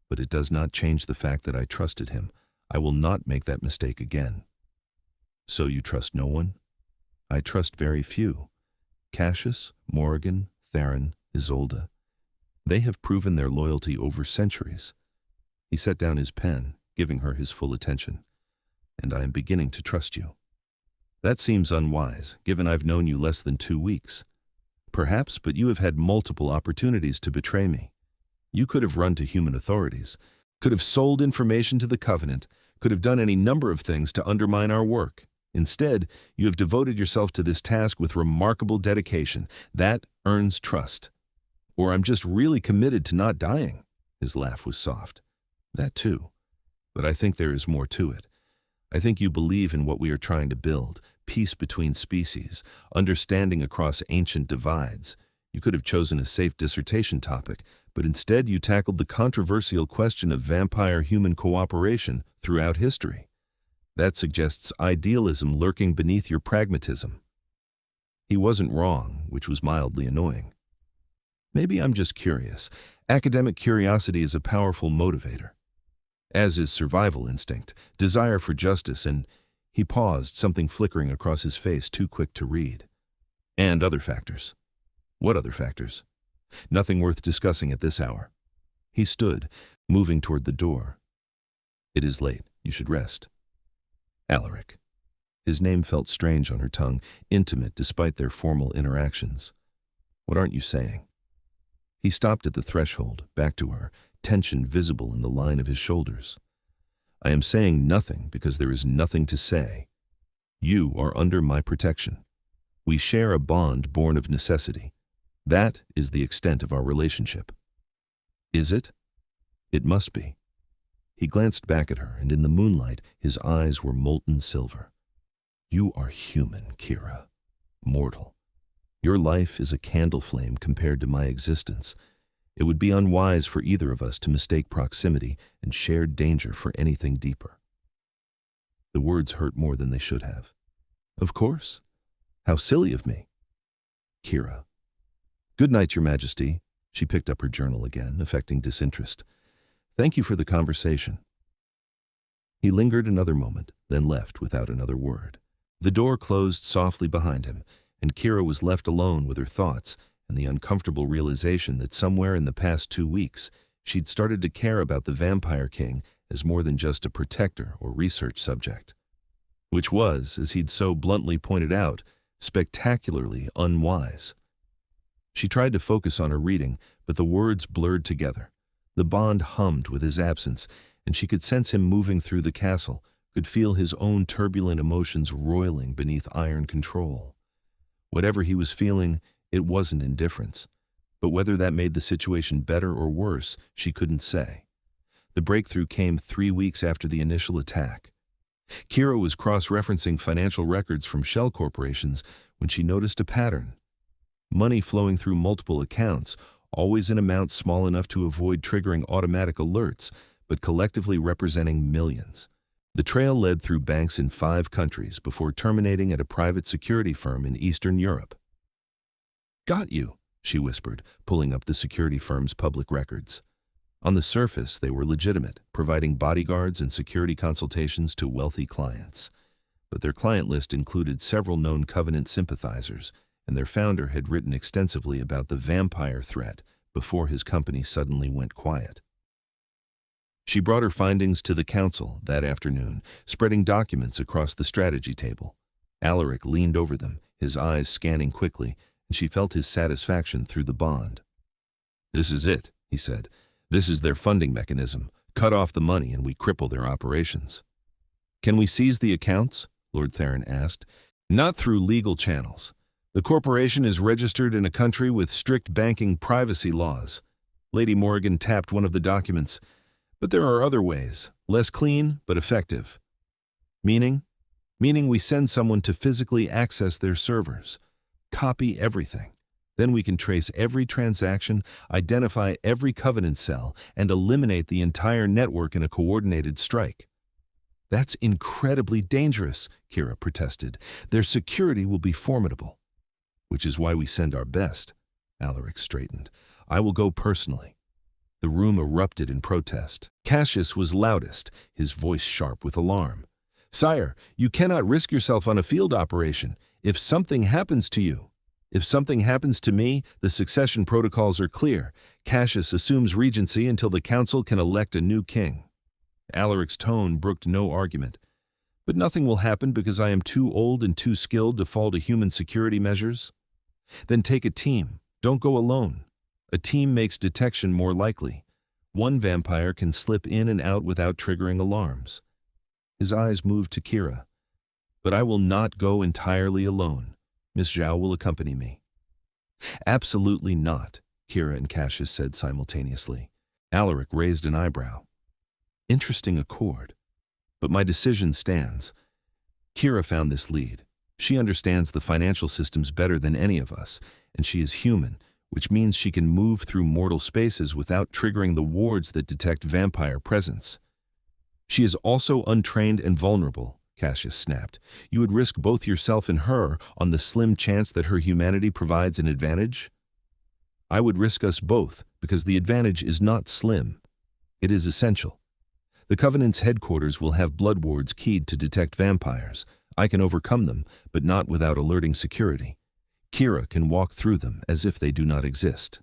But it does not change the fact that I trusted him. I will not make that mistake again. "So you trust no one?" "I trust very few. Cassius, Morrigan, Theron, Isolde. They have proven their loyalty over centuries." He set down his pen, giving her his full attention. "And I am beginning to trust you." "That seems unwise, given I've known you less than 2 weeks. Perhaps, but you have had multiple opportunities to betray me. You could have run to human authorities, could have sold information to the Covenant, could have done any number of things to undermine our work. Instead, you have devoted yourself to this task with remarkable dedication. That earns trust. Or I'm just really committed to not dying." His laugh was soft. "That too. But I think there is more to it. I think you believe in what we are trying to build, peace between species, understanding across ancient divides. You could have chosen a safe dissertation topic, but instead you tackled the controversial question of vampire-human cooperation throughout history. That suggests idealism lurking beneath your pragmatism." He wasn't wrong, which was mildly annoying. "Maybe I'm just curious. Academic curiosity is a powerful motivator. As is survival instinct, desire for justice, and—" He paused, something flickering across his face too quick to read. "And other factors." "What other factors?" "Nothing worth discussing at this hour." He stood, moving toward the door. "It is late. You should rest." Alaric. His name felt strange on her tongue, intimate despite their formal interactions. "What aren't you saying?" He stopped at the threshold, back to her, tension visible in the line of his shoulders. "I am saying nothing because there is nothing to say. You are under my protection. We share a bond born of necessity. That is the extent of our relationship." "Is it?" "It must be." He glanced back at her, and in the moonlight, his eyes were molten silver. "You are human, Keira. Mortal. Your life is a candle flame compared to my existence. It would be unwise for either of us to mistake proximity and shared danger for anything deeper." The words hurt more than they should have. "Of course. How silly of me." "Keira." "Good night, Your Majesty." She picked up her journal again, affecting disinterest. "Thank you for the conversation." He lingered another moment, then left without another word. The door closed softly behind him, and Keira was left alone with her thoughts and the uncomfortable realization that somewhere in the past 2 weeks, she'd started to care about the Vampire King as more than just a protector or research subject. Which was, as he'd so bluntly pointed out, spectacularly unwise. She tried to focus on her reading, but the words blurred together. The bond hummed with his absence, and she could sense him moving through the castle, could feel his own turbulent emotions roiling beneath iron control. Whatever he was feeling, it wasn't indifference. But whether that made the situation better or worse, she couldn't say. The breakthrough came 3 weeks after the initial attack. Keira was cross-referencing financial records from shell corporations when she noticed a pattern. Money flowing through multiple accounts, always in amounts small enough to avoid triggering automatic alerts, but collectively representing millions. The trail led through banks in 5 countries before terminating at a private security firm in Eastern Europe. Got you, she whispered, pulling up the security firm's public records. On the surface, they were legitimate, providing bodyguards and security consultations to wealthy clients. But their client list included several known Covenant sympathizers, and their founder had written extensively about the vampire threat before his company suddenly went quiet. She brought her findings to the council that afternoon, spreading documents across the strategy table. Alaric leaned over them, his eyes scanning quickly, and she felt his satisfaction through the bond. "This is it," he said. "This is their funding mechanism. Cut off the money and we cripple their operations." "Can we seize the accounts?" Lord Theron asked. "Not through legal channels. The corporation is registered in a country with strict banking privacy laws." Lady Morgan tapped one of the documents. "But there are other ways, less clean but effective." "Meaning?" "Meaning we send someone to physically access their servers, copy everything. Then we can trace every transaction, identify every Covenant cell, and eliminate the entire network in a coordinated strike." "That's incredibly dangerous," Keira protested. "Their security will be formidable." "Which is why we send our best." Alaric straightened. "I will go personally." The room erupted in protest. Cassius was loudest, his voice sharp with alarm. "Sire, you cannot risk yourself on a field operation. If something happens to you..." "If something happens to me, the succession protocols are clear. Cassius assumes regency until the council can elect a new king." Alaric's tone brooked no argument. "But nothing will happen because I am too old and too skilled to fall to human security measures?" "Then take a team. Don't go alone. A team makes detection more likely. One vampire can slip in and out without triggering alarms." His eyes moved to Keira. "But I will not go entirely alone. Miss Zhao will accompany me." "Absolutely not," Keira and Cassius said simultaneously. Alaric raised an eyebrow. "Interesting accord. But my decision stands." Keira found this lead. She understands the financial systems better than any of us, and she is human, which means she can move through mortal spaces without triggering the wards that detect vampire presence. "She is also untrained and vulnerable," Cassius snapped. "You would risk both yourself and her on the slim chance that her humanity provides an advantage?" "I would risk us both, because the advantage is not slim. It is essential. The Covenant's headquarters will have blood wards keyed to detect vampires. I can overcome them, but not without alerting security. Keira can walk through them as if they do not exist."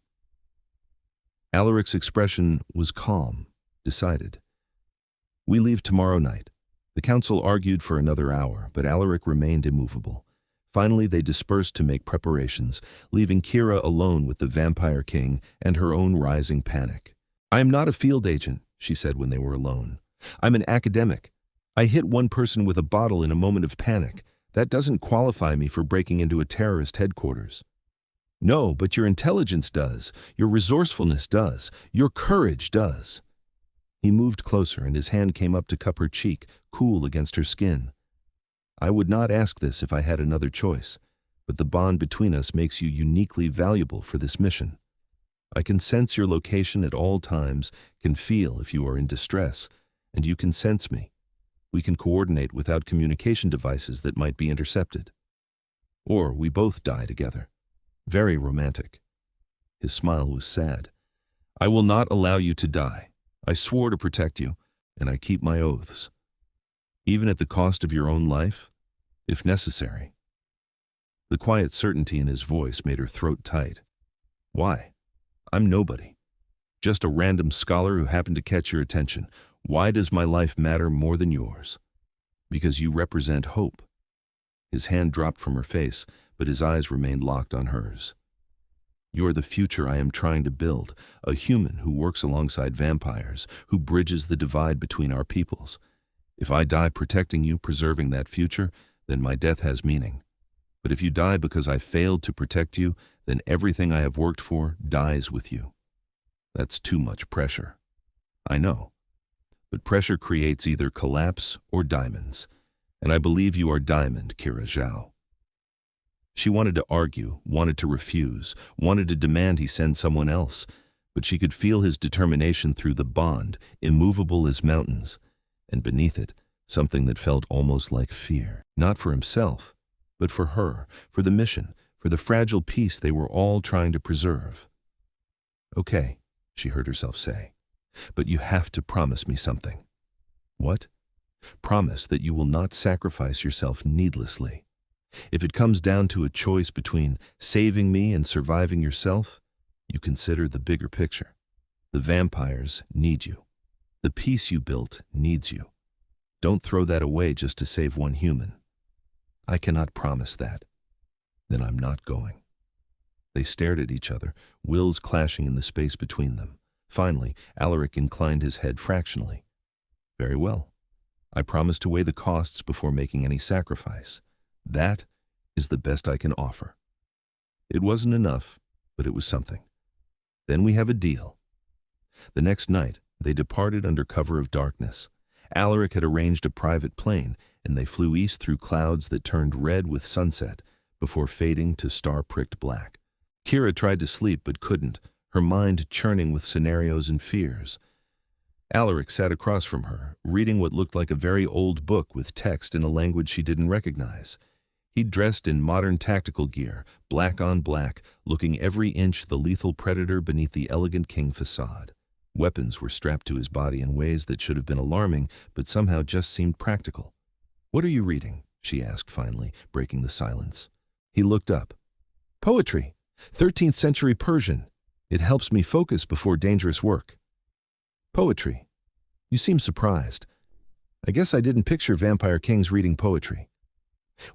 Alaric's expression was calm, decided. "We leave tomorrow night." The council argued for another hour, but Alaric remained immovable. Finally, they dispersed to make preparations, leaving Keira alone with the Vampire King and her own rising panic. "I am not a field agent," she said when they were alone. "I'm an academic. I hit one person with a bottle in a moment of panic. That doesn't qualify me for breaking into a terrorist headquarters." "No, but your intelligence does. Your resourcefulness does. Your courage does." He moved closer, and his hand came up to cup her cheek, cool against her skin. "I would not ask this if I had another choice, but the bond between us makes you uniquely valuable for this mission. I can sense your location at all times, can feel if you are in distress, and you can sense me. We can coordinate without communication devices that might be intercepted. Or we both die together. Very romantic." His smile was sad. "I will not allow you to die. I swore to protect you, and I keep my oaths. Even at the cost of your own life, if necessary." The quiet certainty in his voice made her throat tight. "Why? I'm nobody. Just a random scholar who happened to catch your attention. Why does my life matter more than yours?" "Because you represent hope." His hand dropped from her face, but his eyes remained locked on hers. "You are the future I am trying to build, a human who works alongside vampires, who bridges the divide between our peoples. If I die protecting you, preserving that future, then my death has meaning. But if you die because I failed to protect you, then everything I have worked for dies with you. That's too much pressure. I know. But pressure creates either collapse or diamonds, and I believe you are diamond, Keira Zhao." She wanted to argue, wanted to refuse, wanted to demand he send someone else, but she could feel his determination through the bond, immovable as mountains, and beneath it, something that felt almost like fear. Not for himself, but for her, for the mission, for the fragile peace they were all trying to preserve. "Okay," she heard herself say, "but you have to promise me something." "What?" "Promise that you will not sacrifice yourself needlessly. If it comes down to a choice between saving me and surviving yourself, you consider the bigger picture. The vampires need you. The peace you built needs you. Don't throw that away just to save one human." "I cannot promise that." "Then I'm not going." They stared at each other, wills clashing in the space between them. Finally, Alaric inclined his head fractionally. "Very well. I promise to weigh the costs before making any sacrifice. That is the best I can offer." It wasn't enough, but it was something. "Then we have a deal." The next night, they departed under cover of darkness. Alaric had arranged a private plane, and they flew east through clouds that turned red with sunset before fading to star-pricked black. Keira tried to sleep but couldn't, her mind churning with scenarios and fears. Alaric sat across from her, reading what looked like a very old book with text in a language she didn't recognize. He'd dressed in modern tactical gear, black on black, looking every inch the lethal predator beneath the elegant king facade. Weapons were strapped to his body in ways that should have been alarming, but somehow just seemed practical. "What are you reading?" she asked finally, breaking the silence. He looked up. "Poetry. 13th century Persian. It helps me focus before dangerous work." "Poetry? You seem surprised. I guess I didn't picture vampire kings reading poetry."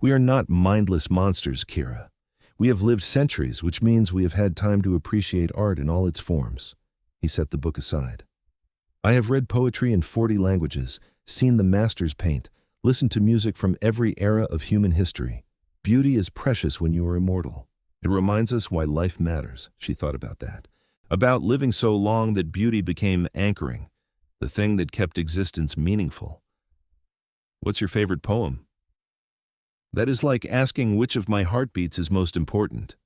"We are not mindless monsters, Keira. We have lived centuries, which means we have had time to appreciate art in all its forms." He set the book aside. "I have read poetry in 40 languages, seen the masters paint, listened to music from every era of human history. Beauty is precious when you are immortal. It reminds us why life matters." She thought about that. About living so long that beauty became anchoring, the thing that kept existence meaningful. "What's your favorite poem?" "That is like asking which of my heartbeats is most important."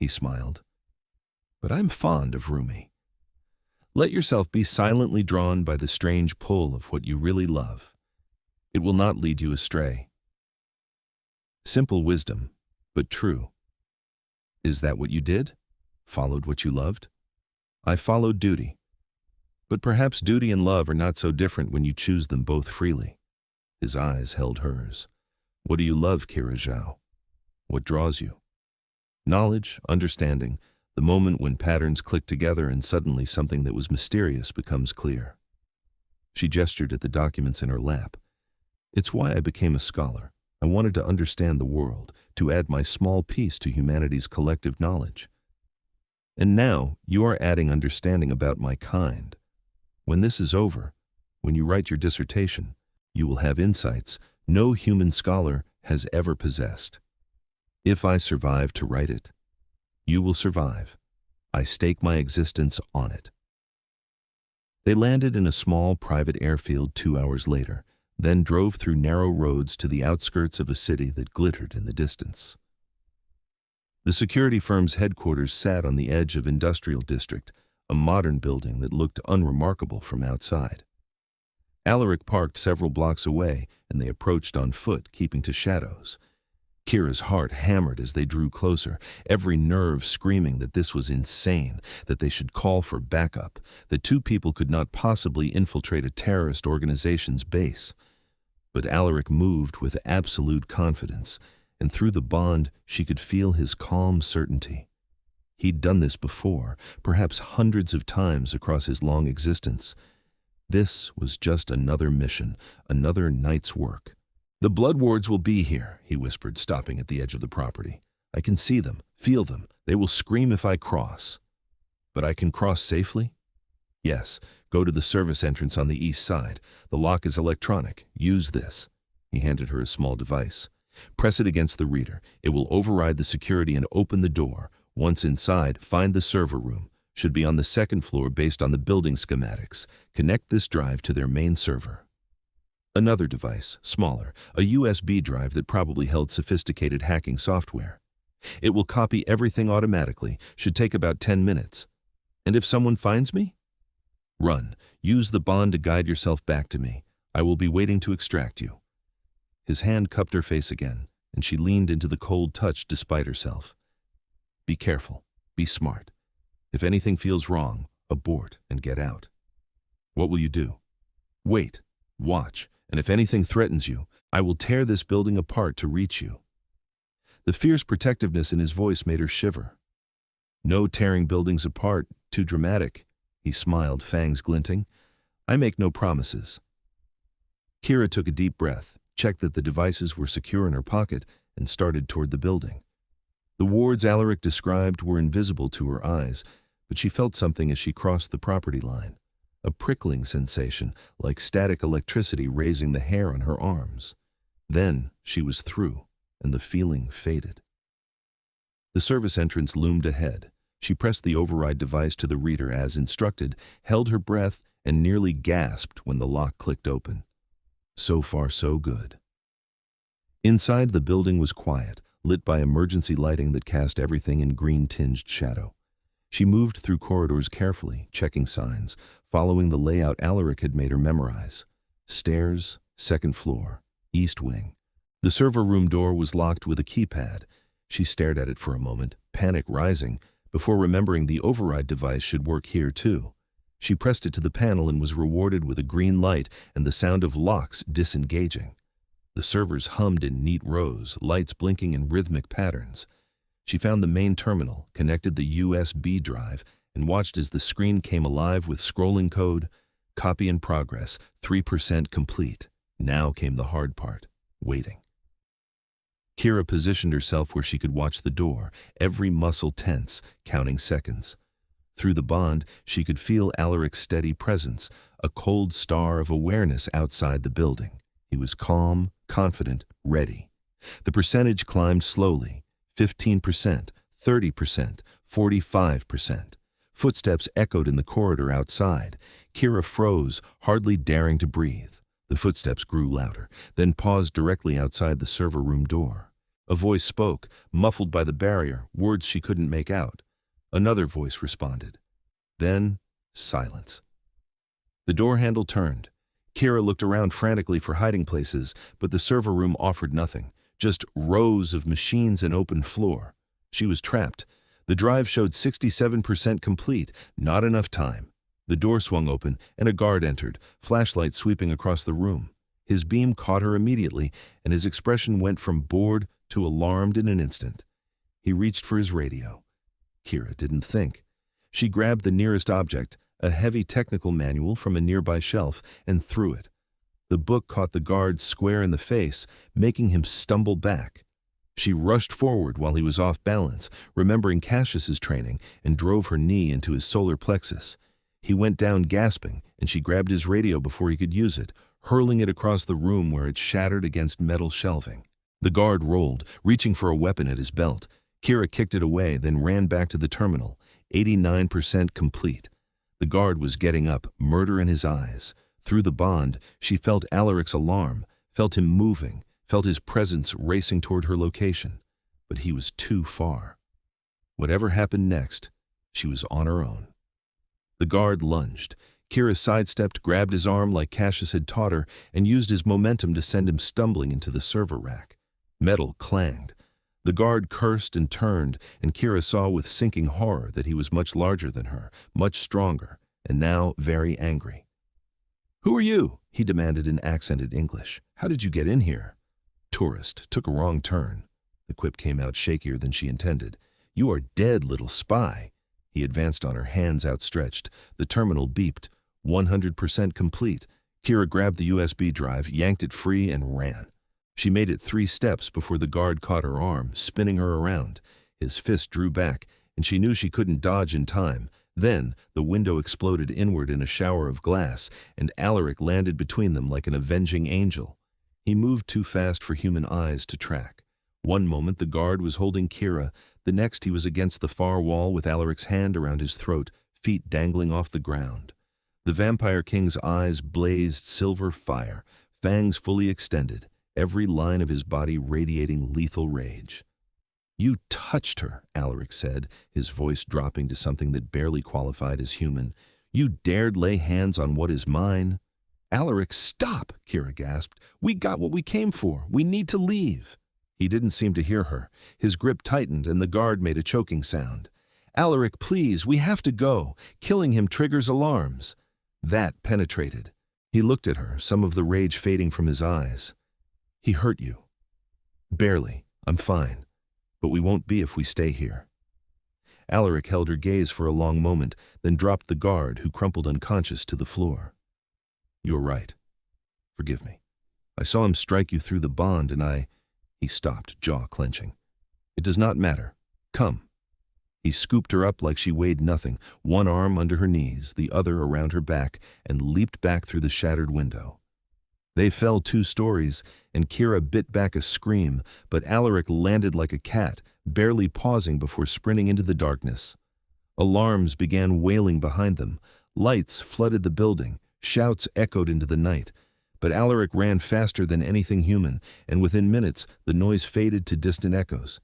He smiled. "But I'm fond of Rumi." Let yourself be silently drawn by the strange pull of what you really love. It will not lead you astray. Simple wisdom, but true. Is that what you did? Followed what you loved? I followed duty. But perhaps duty and love are not so different when you choose them both freely. His eyes held hers. What do you love, Keira Zhao? What draws you? Knowledge, understanding, the moment when patterns click together and suddenly something that was mysterious becomes clear. She gestured at the documents in her lap. It's why I became a scholar. I wanted to understand the world, to add my small piece to humanity's collective knowledge. And now you are adding understanding about my kind. When this is over, when you write your dissertation, you will have insights no human scholar has ever possessed. If I survive to write it, you will survive. I stake my existence on it. They landed in a small private airfield 2 hours later, then drove through narrow roads to the outskirts of a city that glittered in the distance. The security firm's headquarters sat on the edge of Industrial District, a modern building that looked unremarkable from outside. Alaric parked several blocks away, and they approached on foot, keeping to shadows. Keira's heart hammered as they drew closer, every nerve screaming that this was insane, that they should call for backup, that two people could not possibly infiltrate a terrorist organization's base. But Alaric moved with absolute confidence, and through the bond she could feel his calm certainty. He'd done this before, perhaps hundreds of times across his long existence. This was just another mission, another night's work. "The blood wards will be here," he whispered, stopping at the edge of the property. "I can see them, feel them. They will scream if I cross." "But I can cross safely?" "Yes. Go to the service entrance on the east side. The lock is electronic. Use this." He handed her a small device. "Press it against the reader. It will override the security and open the door. Once inside, find the server room. Should be on the second floor based on the building schematics. Connect this drive to their main server." Another device, smaller, a USB drive that probably held sophisticated hacking software. "It will copy everything automatically. Should take about 10 minutes. And if someone finds me? Run. Use the bond to guide yourself back to me. I will be waiting to extract you." His hand cupped her face again, and she leaned into the cold touch despite herself. Be careful. Be smart. If anything feels wrong, abort and get out. What will you do? Wait. Watch. And if anything threatens you, I will tear this building apart to reach you. The fierce protectiveness in his voice made her shiver. No tearing buildings apart, too dramatic. He smiled, fangs glinting. I make no promises. Keira took a deep breath, checked that the devices were secure in her pocket, and started toward the building. The wards Alaric described were invisible to her eyes, but she felt something as she crossed the property line. A prickling sensation, like static electricity raising the hair on her arms. Then she was through, and the feeling faded. The service entrance loomed ahead. She pressed the override device to the reader as instructed, held her breath, and nearly gasped when the lock clicked open. So far, so good. Inside, the building was quiet, lit by emergency lighting that cast everything in green-tinged shadow. She moved through corridors carefully, checking signs, following the layout Alaric had made her memorize. Stairs, second floor, east wing. The server room door was locked with a keypad. She stared at it for a moment, panic rising, before remembering the override device should work here too. She pressed it to the panel and was rewarded with a green light and the sound of locks disengaging. The servers hummed in neat rows, lights blinking in rhythmic patterns. She found the main terminal, connected the USB drive, and watched as the screen came alive with scrolling code. Copy in progress, 3% complete. Now came the hard part, waiting. Keira positioned herself where she could watch the door, every muscle tense, counting seconds. Through the bond, she could feel Alaric's steady presence, a cold star of awareness outside the building. He was calm, confident, ready. The percentage climbed slowly, 15%, 30%, 45%. Footsteps echoed in the corridor outside. Keira froze, hardly daring to breathe. The footsteps grew louder, then paused directly outside the server room door. A voice spoke, muffled by the barrier, words she couldn't make out. Another voice responded. Then, silence. The door handle turned. Keira looked around frantically for hiding places, but the server room offered nothing, just rows of machines and open floor. She was trapped. The drive showed 67% complete, not enough time. The door swung open, and a guard entered, flashlight sweeping across the room. His beam caught her immediately, and his expression went from bored to alarmed in an instant. He reached for his radio. Keira didn't think. She grabbed the nearest object, a heavy technical manual from a nearby shelf, and threw it. The book caught the guard square in the face, making him stumble back. She rushed forward while he was off balance, remembering Cassius's training, and drove her knee into his solar plexus. He went down gasping, and she grabbed his radio before he could use it, hurling it across the room where it shattered against metal shelving. The guard rolled, reaching for a weapon at his belt. Keira kicked it away, then ran back to the terminal, 89% complete. The guard was getting up, murder in his eyes. Through the bond, she felt Alaric's alarm, felt him moving, felt his presence racing toward her location. But he was too far. Whatever happened next, she was on her own. The guard lunged. Keira sidestepped, grabbed his arm like Cassius had taught her, and used his momentum to send him stumbling into the server rack. Metal clanged. The guard cursed and turned, and Keira saw with sinking horror that he was much larger than her, much stronger, and now very angry. "Who are you?" he demanded in accented English. "How did you get in here?" "Tourist. Took a wrong turn." The quip came out shakier than she intended. "You are dead, little spy." He advanced on her, hands outstretched. The terminal beeped. 100% complete. Keira grabbed the USB drive, yanked it free, and ran. She made it 3 steps before the guard caught her arm, spinning her around. His fist drew back, and she knew she couldn't dodge in time. Then, the window exploded inward in a shower of glass, and Alaric landed between them like an avenging angel. He moved too fast for human eyes to track. One moment the guard was holding Keira, the next he was against the far wall with Alaric's hand around his throat, feet dangling off the ground. The Vampire King's eyes blazed silver fire, fangs fully extended, every line of his body radiating lethal rage. "You touched her," Alaric said, his voice dropping to something that barely qualified as human. "You dared lay hands on what is mine." "Alaric, stop!" Keira gasped. "We got what we came for. We need to leave." He didn't seem to hear her. His grip tightened and the guard made a choking sound. "Alaric, please, we have to go. Killing him triggers alarms." That penetrated. He looked at her, some of the rage fading from his eyes. "He hurt you." "Barely. I'm fine. But we won't be if we stay here." Alaric held her gaze for a long moment, then dropped the guard, who crumpled unconscious to the floor. "You're right. Forgive me. I saw him strike you through the bond and I—" He stopped, jaw clenching. "It does not matter. Come." He scooped her up like she weighed nothing, one arm under her knees, the other around her back, and leaped back through the shattered window. They fell 2 stories, and Keira bit back a scream, but Alaric landed like a cat, barely pausing before sprinting into the darkness. Alarms began wailing behind them. Lights flooded the building. Shouts echoed into the night. But Alaric ran faster than anything human, and within minutes the noise faded to distant echoes.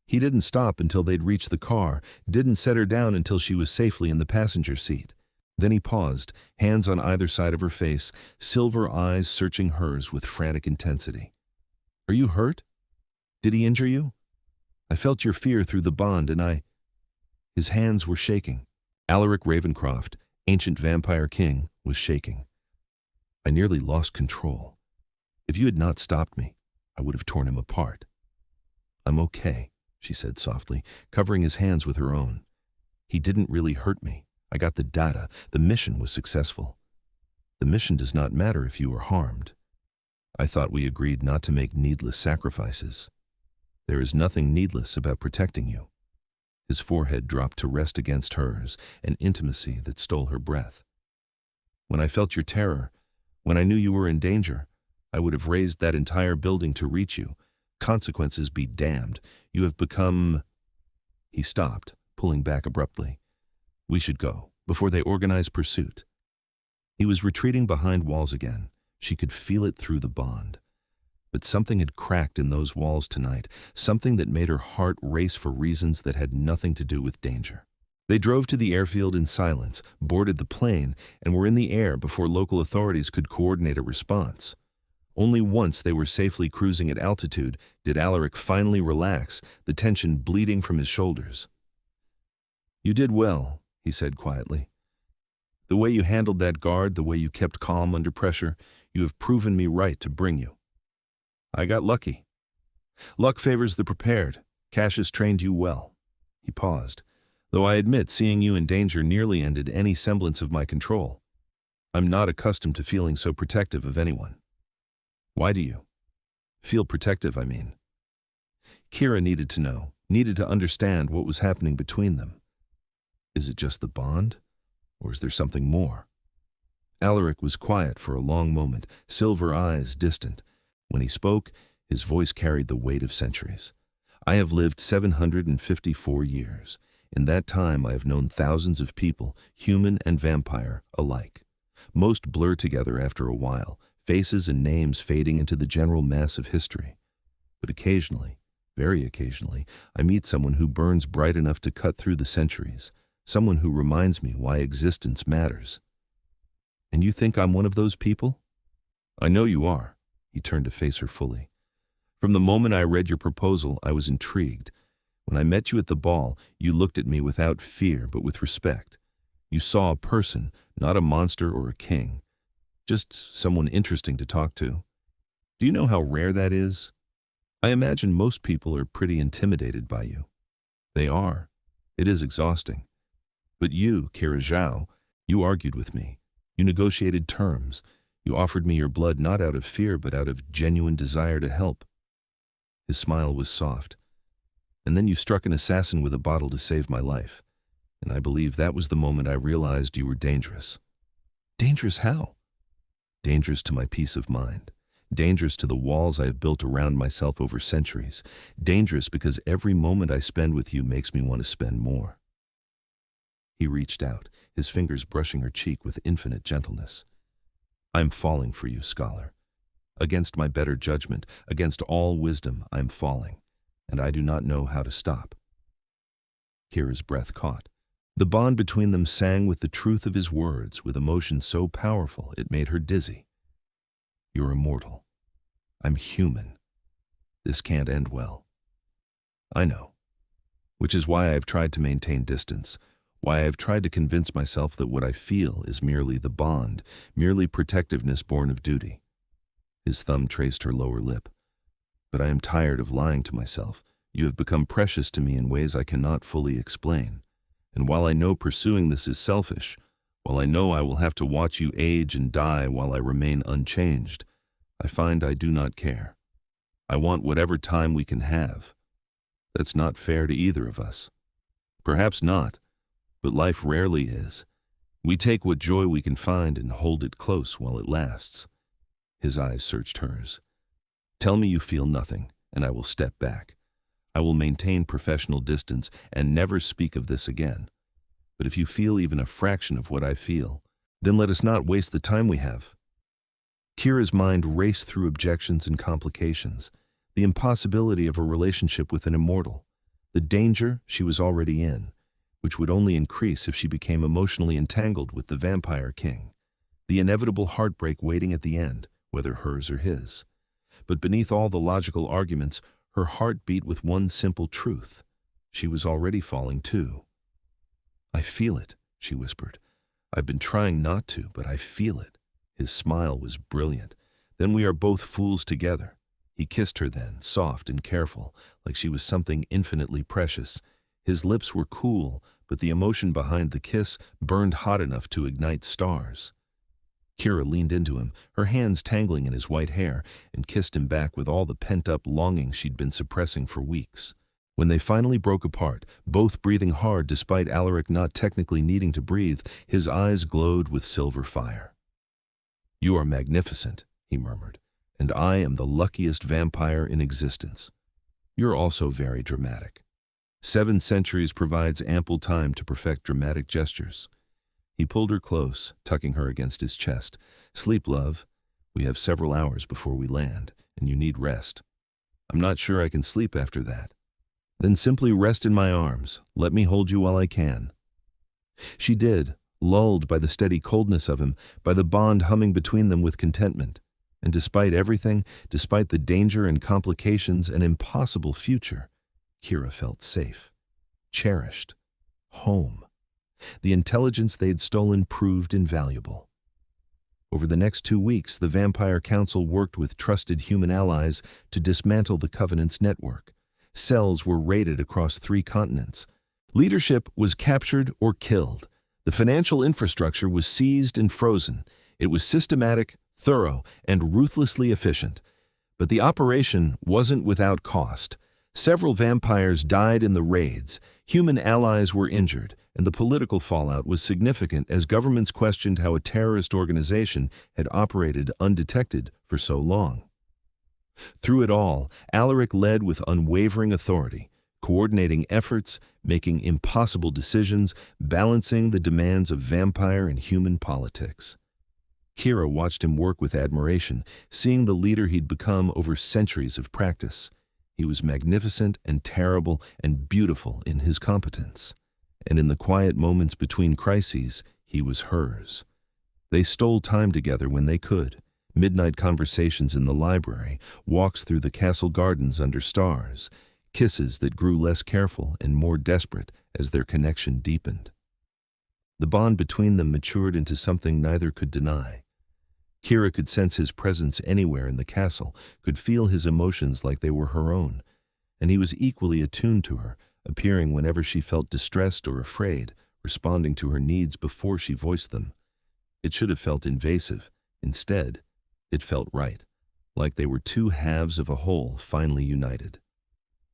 He didn't stop until they'd reached the car, didn't set her down until she was safely in the passenger seat. Then he paused, hands on either side of her face, silver eyes searching hers with frantic intensity. "Are you hurt? Did he injure you? I felt your fear through the bond and I—" His hands were shaking. Alaric Ravencroft, ancient vampire king, was shaking. "I nearly lost control. If you had not stopped me, I would have torn him apart." "I'm okay," she said softly, covering his hands with her own. "He didn't really hurt me. I got the data. The mission was successful." "The mission does not matter if you were harmed. I thought we agreed not to make needless sacrifices. There is nothing needless about protecting you." His forehead dropped to rest against hers, an intimacy that stole her breath. "When I felt your terror, when I knew you were in danger, I would have raised that entire building to reach you. Consequences be damned. You have become—" He stopped, pulling back abruptly. "We should go, before they organize pursuit." He was retreating behind walls again. She could feel it through the bond. But something had cracked in those walls tonight, something that made her heart race for reasons that had nothing to do with danger. They drove to the airfield in silence, boarded the plane, and were in the air before local authorities could coordinate a response. Only once they were safely cruising at altitude did Alaric finally relax, the tension bleeding from his shoulders. "You did well," he said quietly. "The way you handled that guard, the way you kept calm under pressure, you have proven me right to bring you. I got lucky. Luck favors the prepared. Cassius trained you well." He paused. "Though I admit seeing you in danger nearly ended any semblance of my control. I'm not accustomed to feeling so protective of anyone." "Why do you feel protective, I mean?" Keira needed to know, needed to understand what was happening between them. Is it just the bond? Or is there something more? Alaric was quiet for a long moment, silver eyes distant. When he spoke, his voice carried the weight of centuries. "I have lived 754 years. In that time I have known thousands of people, human and vampire, alike. Most blur together after a while, faces and names fading into the general mass of history. But occasionally, very occasionally, I meet someone who burns bright enough to cut through the centuries, someone who reminds me why existence matters." "And you think I'm one of those people?" "I know you are." He turned to face her fully. "From the moment I read your proposal, I was intrigued. When I met you at the ball, you looked at me without fear, but with respect. You saw a person, not a monster or a king. Just someone interesting to talk to. Do you know how rare that is? I imagine most people are pretty intimidated by you." "They are. It is exhausting. But you, Keira Zhao, you argued with me. You negotiated terms. You offered me your blood not out of fear, but out of genuine desire to help." His smile was soft. "And then you struck an assassin with a bottle to save my life. And I believe that was the moment I realized you were dangerous." "Dangerous how?" "Dangerous to my peace of mind. Dangerous to the walls I have built around myself over centuries. Dangerous because every moment I spend with you makes me want to spend more." He reached out, his fingers brushing her cheek with infinite gentleness. "I'm falling for you, scholar. Against my better judgment, against all wisdom, I'm falling, and I do not know how to stop." Keira's breath caught. The bond between them sang with the truth of his words, with emotion so powerful it made her dizzy. "You're immortal. I'm human. This can't end well. I know. Which is why I've tried to maintain distance, why I've tried to convince myself that what I feel is merely the bond, merely protectiveness born of duty. His thumb traced her lower lip. But I am tired of lying to myself. You have become precious to me in ways I cannot fully explain. And while I know pursuing this is selfish, while I know I will have to watch you age and die while I remain unchanged, I find I do not care. I want whatever time we can have. That's not fair to either of us. Perhaps not, but life rarely is. We take what joy we can find and hold it close while it lasts. His eyes searched hers. Tell me you feel nothing, and I will step back. I will maintain professional distance and never speak of this again. But if you feel even a fraction of what I feel, then let us not waste the time we have. Keira's mind raced through objections and complications, the impossibility of a relationship with an immortal, the danger she was already in, which would only increase if she became emotionally entangled with the Vampire King, the inevitable heartbreak waiting at the end, whether hers or his. But beneath all the logical arguments, her heart beat with one simple truth. She was already falling too. I feel it, she whispered. I've been trying not to, but I feel it. His smile was brilliant. Then we are both fools together. He kissed her then, soft and careful, like she was something infinitely precious. His lips were cool, but the emotion behind the kiss burned hot enough to ignite stars. Keira leaned into him, her hands tangling in his white hair, and kissed him back with all the pent-up longing she'd been suppressing for weeks. When they finally broke apart, both breathing hard despite Alaric not technically needing to breathe, his eyes glowed with silver fire. You are magnificent, he murmured, and I am the luckiest vampire in existence. You're also very dramatic. 7 centuries provides ample time to perfect dramatic gestures. He pulled her close, tucking her against his chest. Sleep, love. We have several hours before we land, and you need rest. I'm not sure I can sleep after that. Then simply rest in my arms. Let me hold you while I can. She did, lulled by the steady coldness of him, by the bond humming between them with contentment. And despite everything, despite the danger and complications and impossible future, Keira felt safe, cherished, home. The intelligence they'd stolen proved invaluable. Over the next 2 weeks, the Vampire Council worked with trusted human allies to dismantle the Covenant's network. Cells were raided across 3 continents. Leadership was captured or killed. The financial infrastructure was seized and frozen. It was systematic, thorough, and ruthlessly efficient. But the operation wasn't without cost. Several vampires died in the raids, human allies were injured, and the political fallout was significant as governments questioned how a terrorist organization had operated undetected for so long. Through it all, Alaric led with unwavering authority, coordinating efforts, making impossible decisions, balancing the demands of vampire and human politics. Keira watched him work with admiration, seeing the leader he'd become over centuries of practice. He was magnificent and terrible and beautiful in his competence. And in the quiet moments between crises, he was hers. They stole time together when they could. Midnight conversations in the library, walks through the castle gardens under stars, kisses that grew less careful and more desperate as their connection deepened. The bond between them matured into something neither could deny. Keira could sense his presence anywhere in the castle, could feel his emotions like they were her own, and he was equally attuned to her, appearing whenever she felt distressed or afraid, responding to her needs before she voiced them. It should have felt invasive. Instead, it felt right, like they were 2 halves of a whole finally united.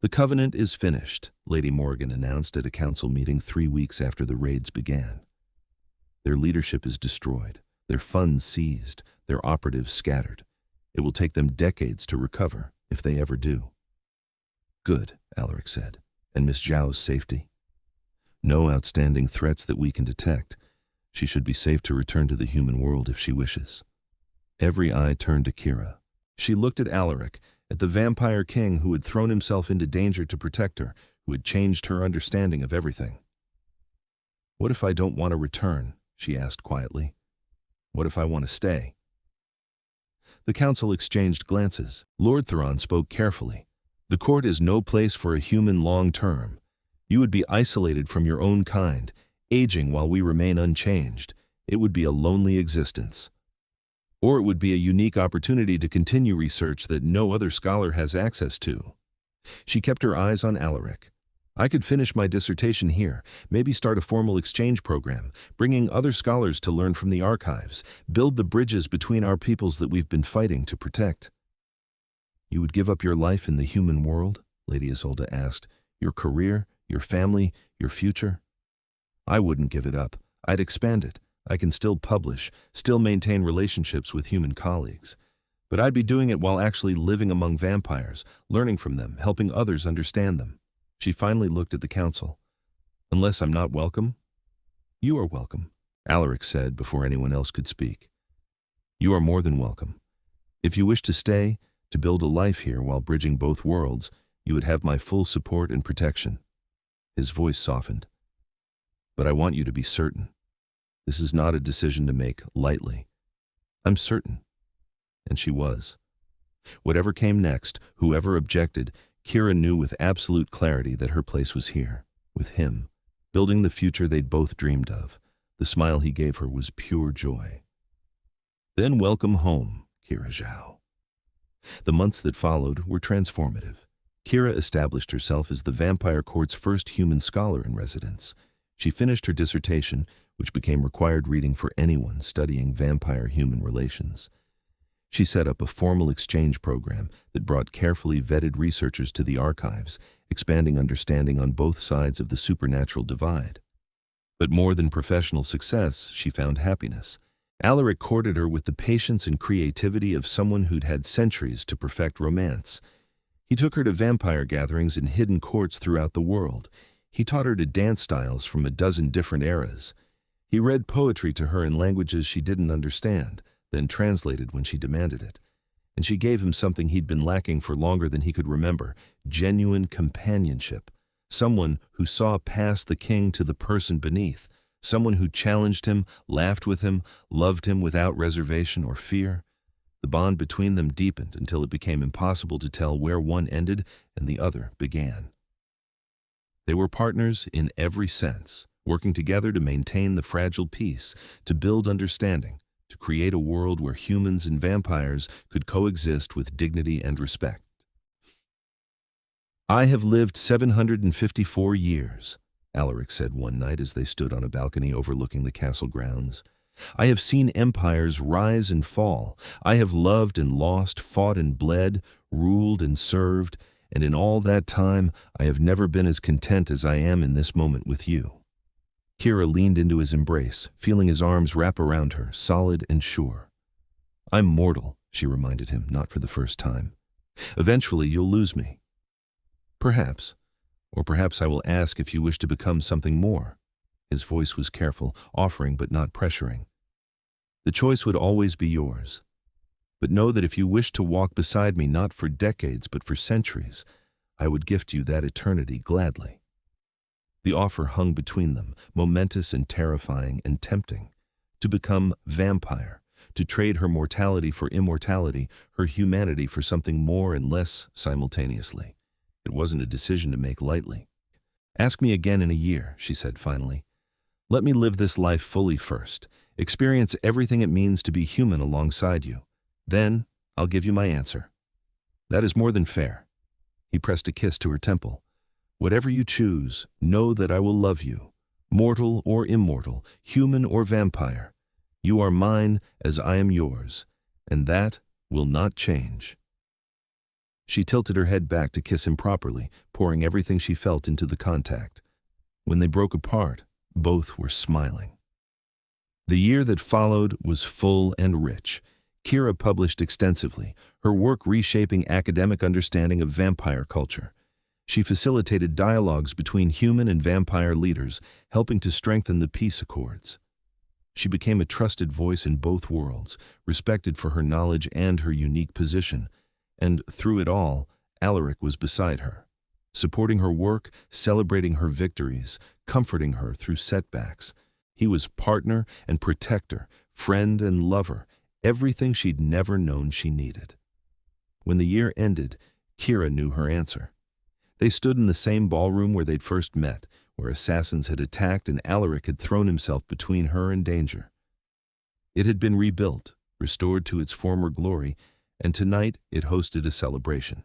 The Covenant is finished, Lady Morgan announced at a council meeting 3 weeks after the raids began. Their leadership is destroyed, their funds seized, their operatives scattered. It will take them decades to recover, if they ever do. Good, Alaric said. And Miss Zhao's safety? No outstanding threats that we can detect. She should be safe to return to the human world if she wishes. Every eye turned to Keira. She looked at Alaric, at the Vampire King who had thrown himself into danger to protect her, who had changed her understanding of everything. What if I don't want to return? She asked quietly. What if I want to stay? The council exchanged glances. Lord Theron spoke carefully. The court is no place for a human long term. You would be isolated from your own kind, aging while we remain unchanged. It would be a lonely existence. Or it would be a unique opportunity to continue research that no other scholar has access to. She kept her eyes on Alaric. I could finish my dissertation here, maybe start a formal exchange program, bringing other scholars to learn from the archives, build the bridges between our peoples that we've been fighting to protect. You would give up your life in the human world? Lady Isolde asked. Your career, your family, your future? I wouldn't give it up. I'd expand it. I can still publish, still maintain relationships with human colleagues. But I'd be doing it while actually living among vampires, learning from them, helping others understand them. She finally looked at the council. Unless I'm not welcome? You are welcome, Alaric said before anyone else could speak. You are more than welcome. If you wish to stay, to build a life here while bridging both worlds, you would have my full support and protection. His voice softened. But I want you to be certain. This is not a decision to make lightly. I'm certain. And she was. Whatever came next, whoever objected, Keira knew with absolute clarity that her place was here, with him, building the future they'd both dreamed of. The smile he gave her was pure joy. Then welcome home, Keira Zhao. The months that followed were transformative. Keira established herself as the Vampire Court's first human scholar in residence. She finished her dissertation, which became required reading for anyone studying vampire-human relations. She set up a formal exchange program that brought carefully vetted researchers to the archives, expanding understanding on both sides of the supernatural divide. But more than professional success, she found happiness. Alaric courted her with the patience and creativity of someone who'd had centuries to perfect romance. He took her to vampire gatherings in hidden courts throughout the world. He taught her to dance styles from a dozen different eras. He read poetry to her in languages she didn't understand, then translated when she demanded it. And she gave him something he'd been lacking for longer than he could remember, genuine companionship. Someone who saw past the king to the person beneath. Someone who challenged him, laughed with him, loved him without reservation or fear. The bond between them deepened until it became impossible to tell where one ended and the other began. They were partners in every sense, working together to maintain the fragile peace, to build understanding, to create a world where humans and vampires could coexist with dignity and respect. I have lived 754 years, Alaric said one night as they stood on a balcony overlooking the castle grounds. I have seen empires rise and fall. I have loved and lost, fought and bled, ruled and served, and in all that time I have never been as content as I am in this moment with you. Keira leaned into his embrace, feeling his arms wrap around her, solid and sure. I'm mortal, she reminded him, not for the first time. Eventually you'll lose me. Perhaps. Or perhaps I will ask if you wish to become something more. His voice was careful, offering but not pressuring. The choice would always be yours. But know that if you wish to walk beside me not for decades but for centuries, I would gift you that eternity gladly. The offer hung between them, momentous and terrifying and tempting. To become vampire, to trade her mortality for immortality, her humanity for something more and less simultaneously. It wasn't a decision to make lightly. Ask me again in a year, she said finally. Let me live this life fully first, experience everything it means to be human alongside you. Then I'll give you my answer. That is more than fair. He pressed a kiss to her temple. Whatever you choose, know that I will love you, mortal or immortal, human or vampire. You are mine as I am yours, and that will not change. She tilted her head back to kiss him properly, pouring everything she felt into the contact. When they broke apart, both were smiling. The year that followed was full and rich. Keira published extensively, her work reshaping academic understanding of vampire culture. She facilitated dialogues between human and vampire leaders, helping to strengthen the peace accords. She became a trusted voice in both worlds, respected for her knowledge and her unique position. And through it all, Alaric was beside her, supporting her work, celebrating her victories, comforting her through setbacks. He was partner and protector, friend and lover, everything she'd never known she needed. When the year ended, Keira knew her answer. They stood in the same ballroom where they'd first met, where assassins had attacked and Alaric had thrown himself between her and danger. It had been rebuilt, restored to its former glory, and tonight it hosted a celebration.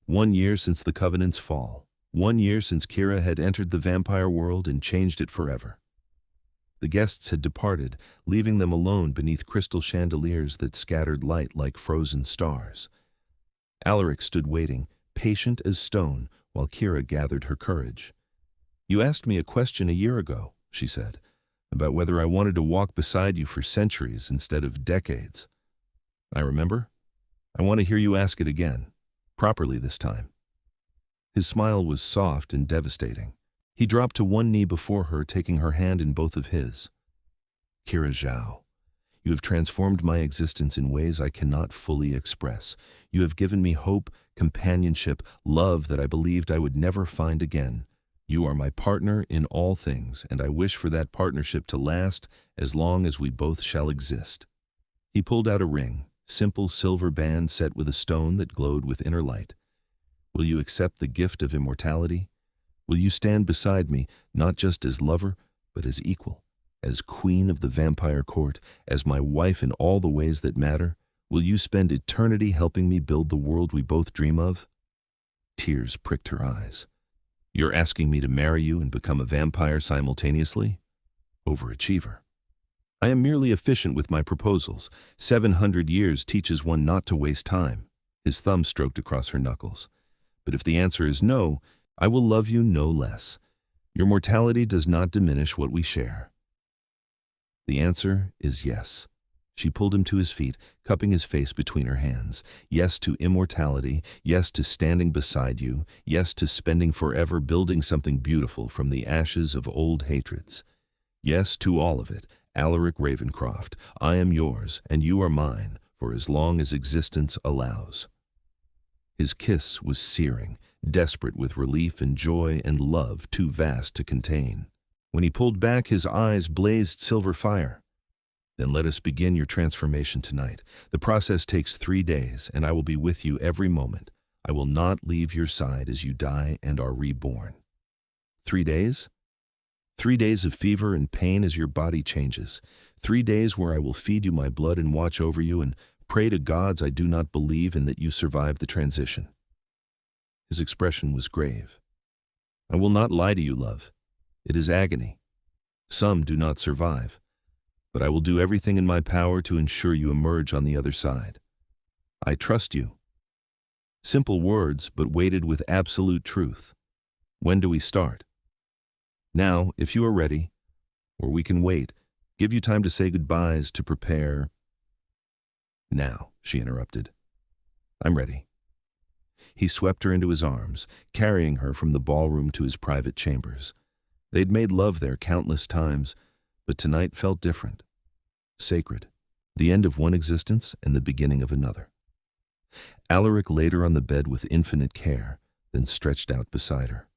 1 year since the Covenant's fall. 1 year since Keira had entered the vampire world and changed it forever. The guests had departed, leaving them alone beneath crystal chandeliers that scattered light like frozen stars. Alaric stood waiting, patient as stone, while Keira gathered her courage. "You asked me a question a year ago," she said, "about whether I wanted to walk beside you for centuries instead of decades. I remember. I want to hear you ask it again, properly this time." His smile was soft and devastating. He dropped to one knee before her, taking her hand in both of his. "Keira Zhao, you have transformed my existence in ways I cannot fully express. You have given me hope, companionship, love that I believed I would never find again. You are my partner in all things, and I wish for that partnership to last as long as we both shall exist." He pulled out a ring, simple silver band set with a stone that glowed with inner light. "Will you accept the gift of immortality? Will you stand beside me, not just as lover, but as equal, as queen of the vampire court, as my wife in all the ways that matter? Will you spend eternity helping me build the world we both dream of?" Tears pricked her eyes. "You're asking me to marry you and become a vampire simultaneously? Overachiever. I am merely efficient with my proposals. 700 years teaches one not to waste time." His thumb stroked across her knuckles. "But if the answer is no, I will love you no less. Your mortality does not diminish what we share." "The answer is yes." She pulled him to his feet, cupping his face between her hands. "Yes to immortality, yes to standing beside you, yes to spending forever building something beautiful from the ashes of old hatreds. Yes to all of it, Alaric Ravencroft. I am yours, and you are mine, for as long as existence allows." His kiss was searing, desperate with relief and joy and love too vast to contain. When he pulled back, his eyes blazed silver fire. "Then let us begin your transformation tonight. The process takes 3 days, and I will be with you every moment. I will not leave your side as you die and are reborn." 3 days? 3 days of fever and pain as your body changes. 3 days where I will feed you my blood and watch over you and pray to gods I do not believe in that you survive the transition. His expression was grave. "I will not lie to you, love. It is agony. Some do not survive. But I will do everything in my power to ensure you emerge on the other side. I trust you." Simple words, but weighted with absolute truth. "When do we start?" "Now, if you are ready. Or we can wait. Give you time to say goodbyes, to prepare." "Now," she interrupted. "I'm ready." He swept her into his arms, carrying her from the ballroom to his private chambers. They'd made love there countless times, but tonight felt different. Sacred. The end of one existence and the beginning of another. Alaric laid her on the bed with infinite care, then stretched out beside her.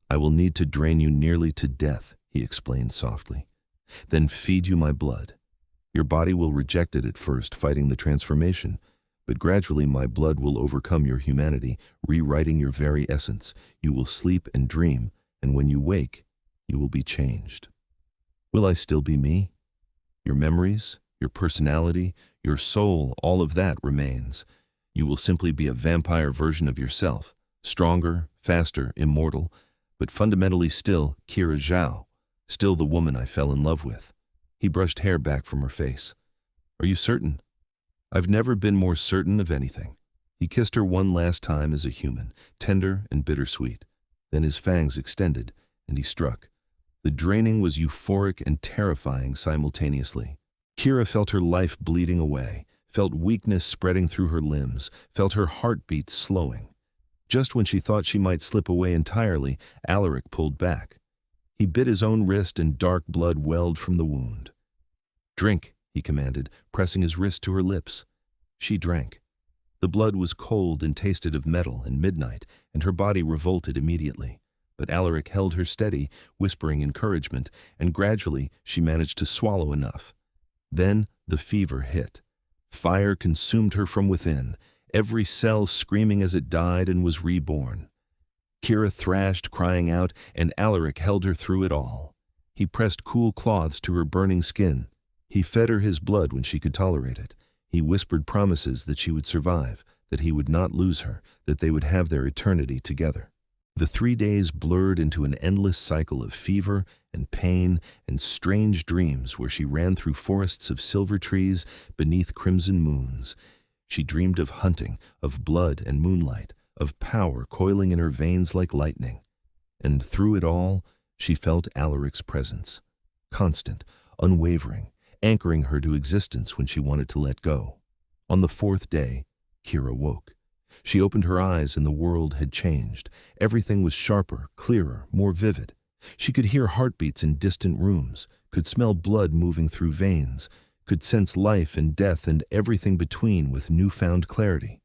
"I will need to drain you nearly to death," he explained softly. "Then feed you my blood. Your body will reject it at first, fighting the transformation, but gradually my blood will overcome your humanity, rewriting your very essence. You will sleep and dream, and when you wake, you will be changed. Will I still be me? Your memories, your personality, your soul, all of that remains. You will simply be a vampire version of yourself, stronger, faster, immortal, but fundamentally still Keira Zhao, still the woman I fell in love with." He brushed hair back from her face. "Are you certain?" "I've never been more certain of anything." He kissed her one last time as a human, tender and bittersweet. Then his fangs extended, and he struck. The draining was euphoric and terrifying simultaneously. Keira felt her life bleeding away, felt weakness spreading through her limbs, felt her heartbeat slowing. Just when she thought she might slip away entirely, Alaric pulled back. He bit his own wrist and dark blood welled from the wound. "Drink," he commanded, pressing his wrist to her lips. She drank. The blood was cold and tasted of metal and midnight, and her body revolted immediately. But Alaric held her steady, whispering encouragement, and gradually she managed to swallow enough. Then the fever hit. Fire consumed her from within, every cell screaming as it died and was reborn. Keira thrashed, crying out, and Alaric held her through it all. He pressed cool cloths to her burning skin. He fed her his blood when she could tolerate it. He whispered promises that she would survive, that he would not lose her, that they would have their eternity together. The 3 days blurred into an endless cycle of fever and pain and strange dreams where she ran through forests of silver trees beneath crimson moons. She dreamed of hunting, of blood and moonlight, of power coiling in her veins like lightning. And through it all, she felt Alaric's presence, constant, unwavering, anchoring her to existence when she wanted to let go. On the 4th day, Keira woke. She opened her eyes and the world had changed. Everything was sharper, clearer, more vivid. She could hear heartbeats in distant rooms, could smell blood moving through veins, could sense life and death and everything between with newfound clarity.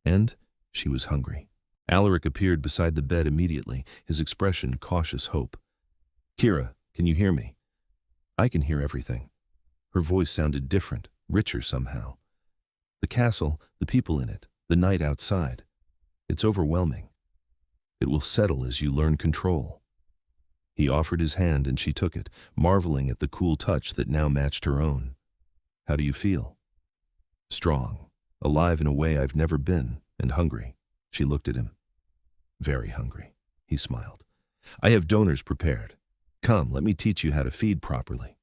And she was hungry. Alaric appeared beside the bed immediately, his expression cautious hope. "Keira, can you hear me?" "I can hear everything." Her voice sounded different, richer somehow. "The castle, the people in it, the night outside. It's overwhelming. It will settle as you learn control." He offered his hand and she took it, marveling at the cool touch that now matched her own. "How do you feel?" "Strong, alive in a way I've never been, and hungry." She looked at him. "Very hungry," he smiled. "I have donors prepared. Come, let me teach you how to feed properly."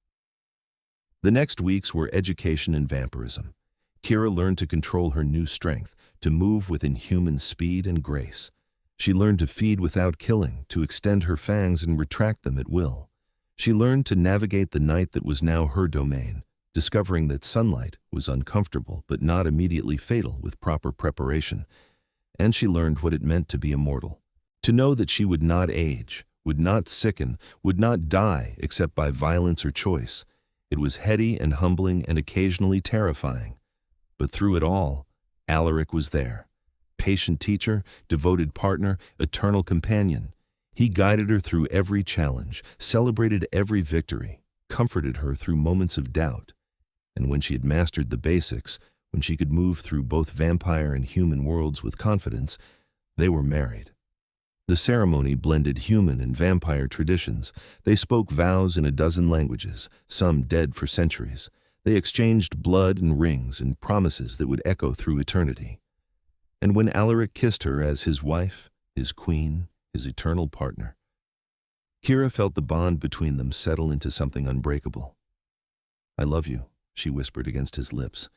The next weeks were education in vampirism. Keira learned to control her new strength, to move with inhuman speed and grace. She learned to feed without killing, to extend her fangs and retract them at will. She learned to navigate the night that was now her domain, discovering that sunlight was uncomfortable but not immediately fatal with proper preparation. And she learned what it meant to be immortal, to know that she would not age, would not sicken, would not die except by violence or choice. It was heady and humbling and occasionally terrifying. But through it all, Alaric was there. Patient teacher, devoted partner, eternal companion. He guided her through every challenge, celebrated every victory, comforted her through moments of doubt. And when she had mastered the basics, when she could move through both vampire and human worlds with confidence, they were married. The ceremony blended human and vampire traditions. They spoke vows in a dozen languages, some dead for centuries. They exchanged blood and rings and promises that would echo through eternity. And when Alaric kissed her as his wife, his queen, his eternal partner, Keira felt the bond between them settle into something unbreakable. "I love you," she whispered against his lips.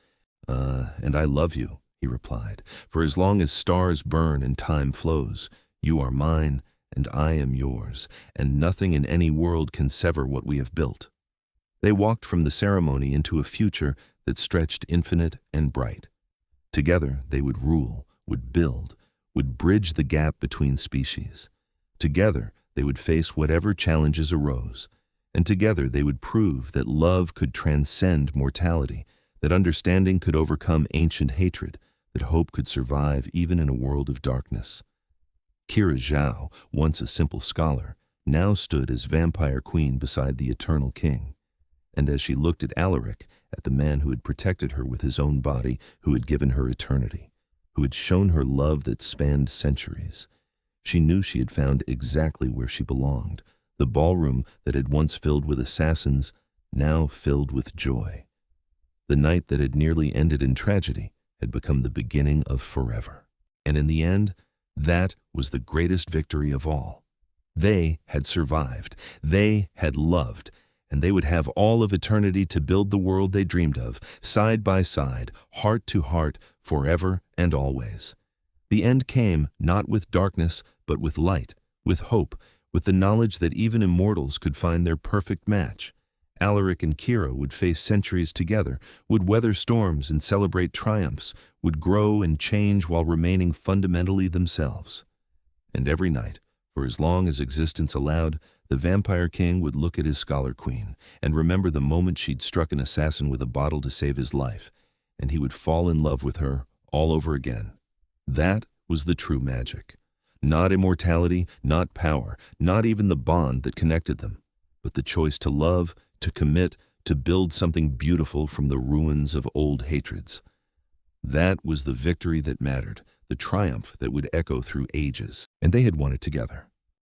And I love you," he replied. "For as long as stars burn and time flows, you are mine and I am yours, and nothing in any world can sever what we have built." They walked from the ceremony into a future that stretched infinite and bright. Together they would rule, would build, would bridge the gap between species. Together they would face whatever challenges arose, and together they would prove that love could transcend mortality, that understanding could overcome ancient hatred, that hope could survive even in a world of darkness. Keira Zhao, once a simple scholar, now stood as vampire queen beside the eternal king. And as she looked at Alaric, at the man who had protected her with his own body, who had given her eternity, who had shown her love that spanned centuries, she knew she had found exactly where she belonged, the ballroom that had once filled with assassins, now filled with joy. The night that had nearly ended in tragedy had become the beginning of forever. And in the end, that was the greatest victory of all. They had survived, they had loved, and they would have all of eternity to build the world they dreamed of, side by side, heart to heart, forever and always. The end came not with darkness, but with light, with hope, with the knowledge that even immortals could find their perfect match. Alaric and Keira would face centuries together, would weather storms and celebrate triumphs, would grow and change while remaining fundamentally themselves. And every night, for as long as existence allowed, the vampire king would look at his scholar queen and remember the moment she'd struck an assassin with a bottle to save his life, and he would fall in love with her all over again. That was the true magic. Not immortality, not power, not even the bond that connected them, but the choice to love, to commit, to build something beautiful from the ruins of old hatreds. That was the victory that mattered, the triumph that would echo through ages, and they had won it together.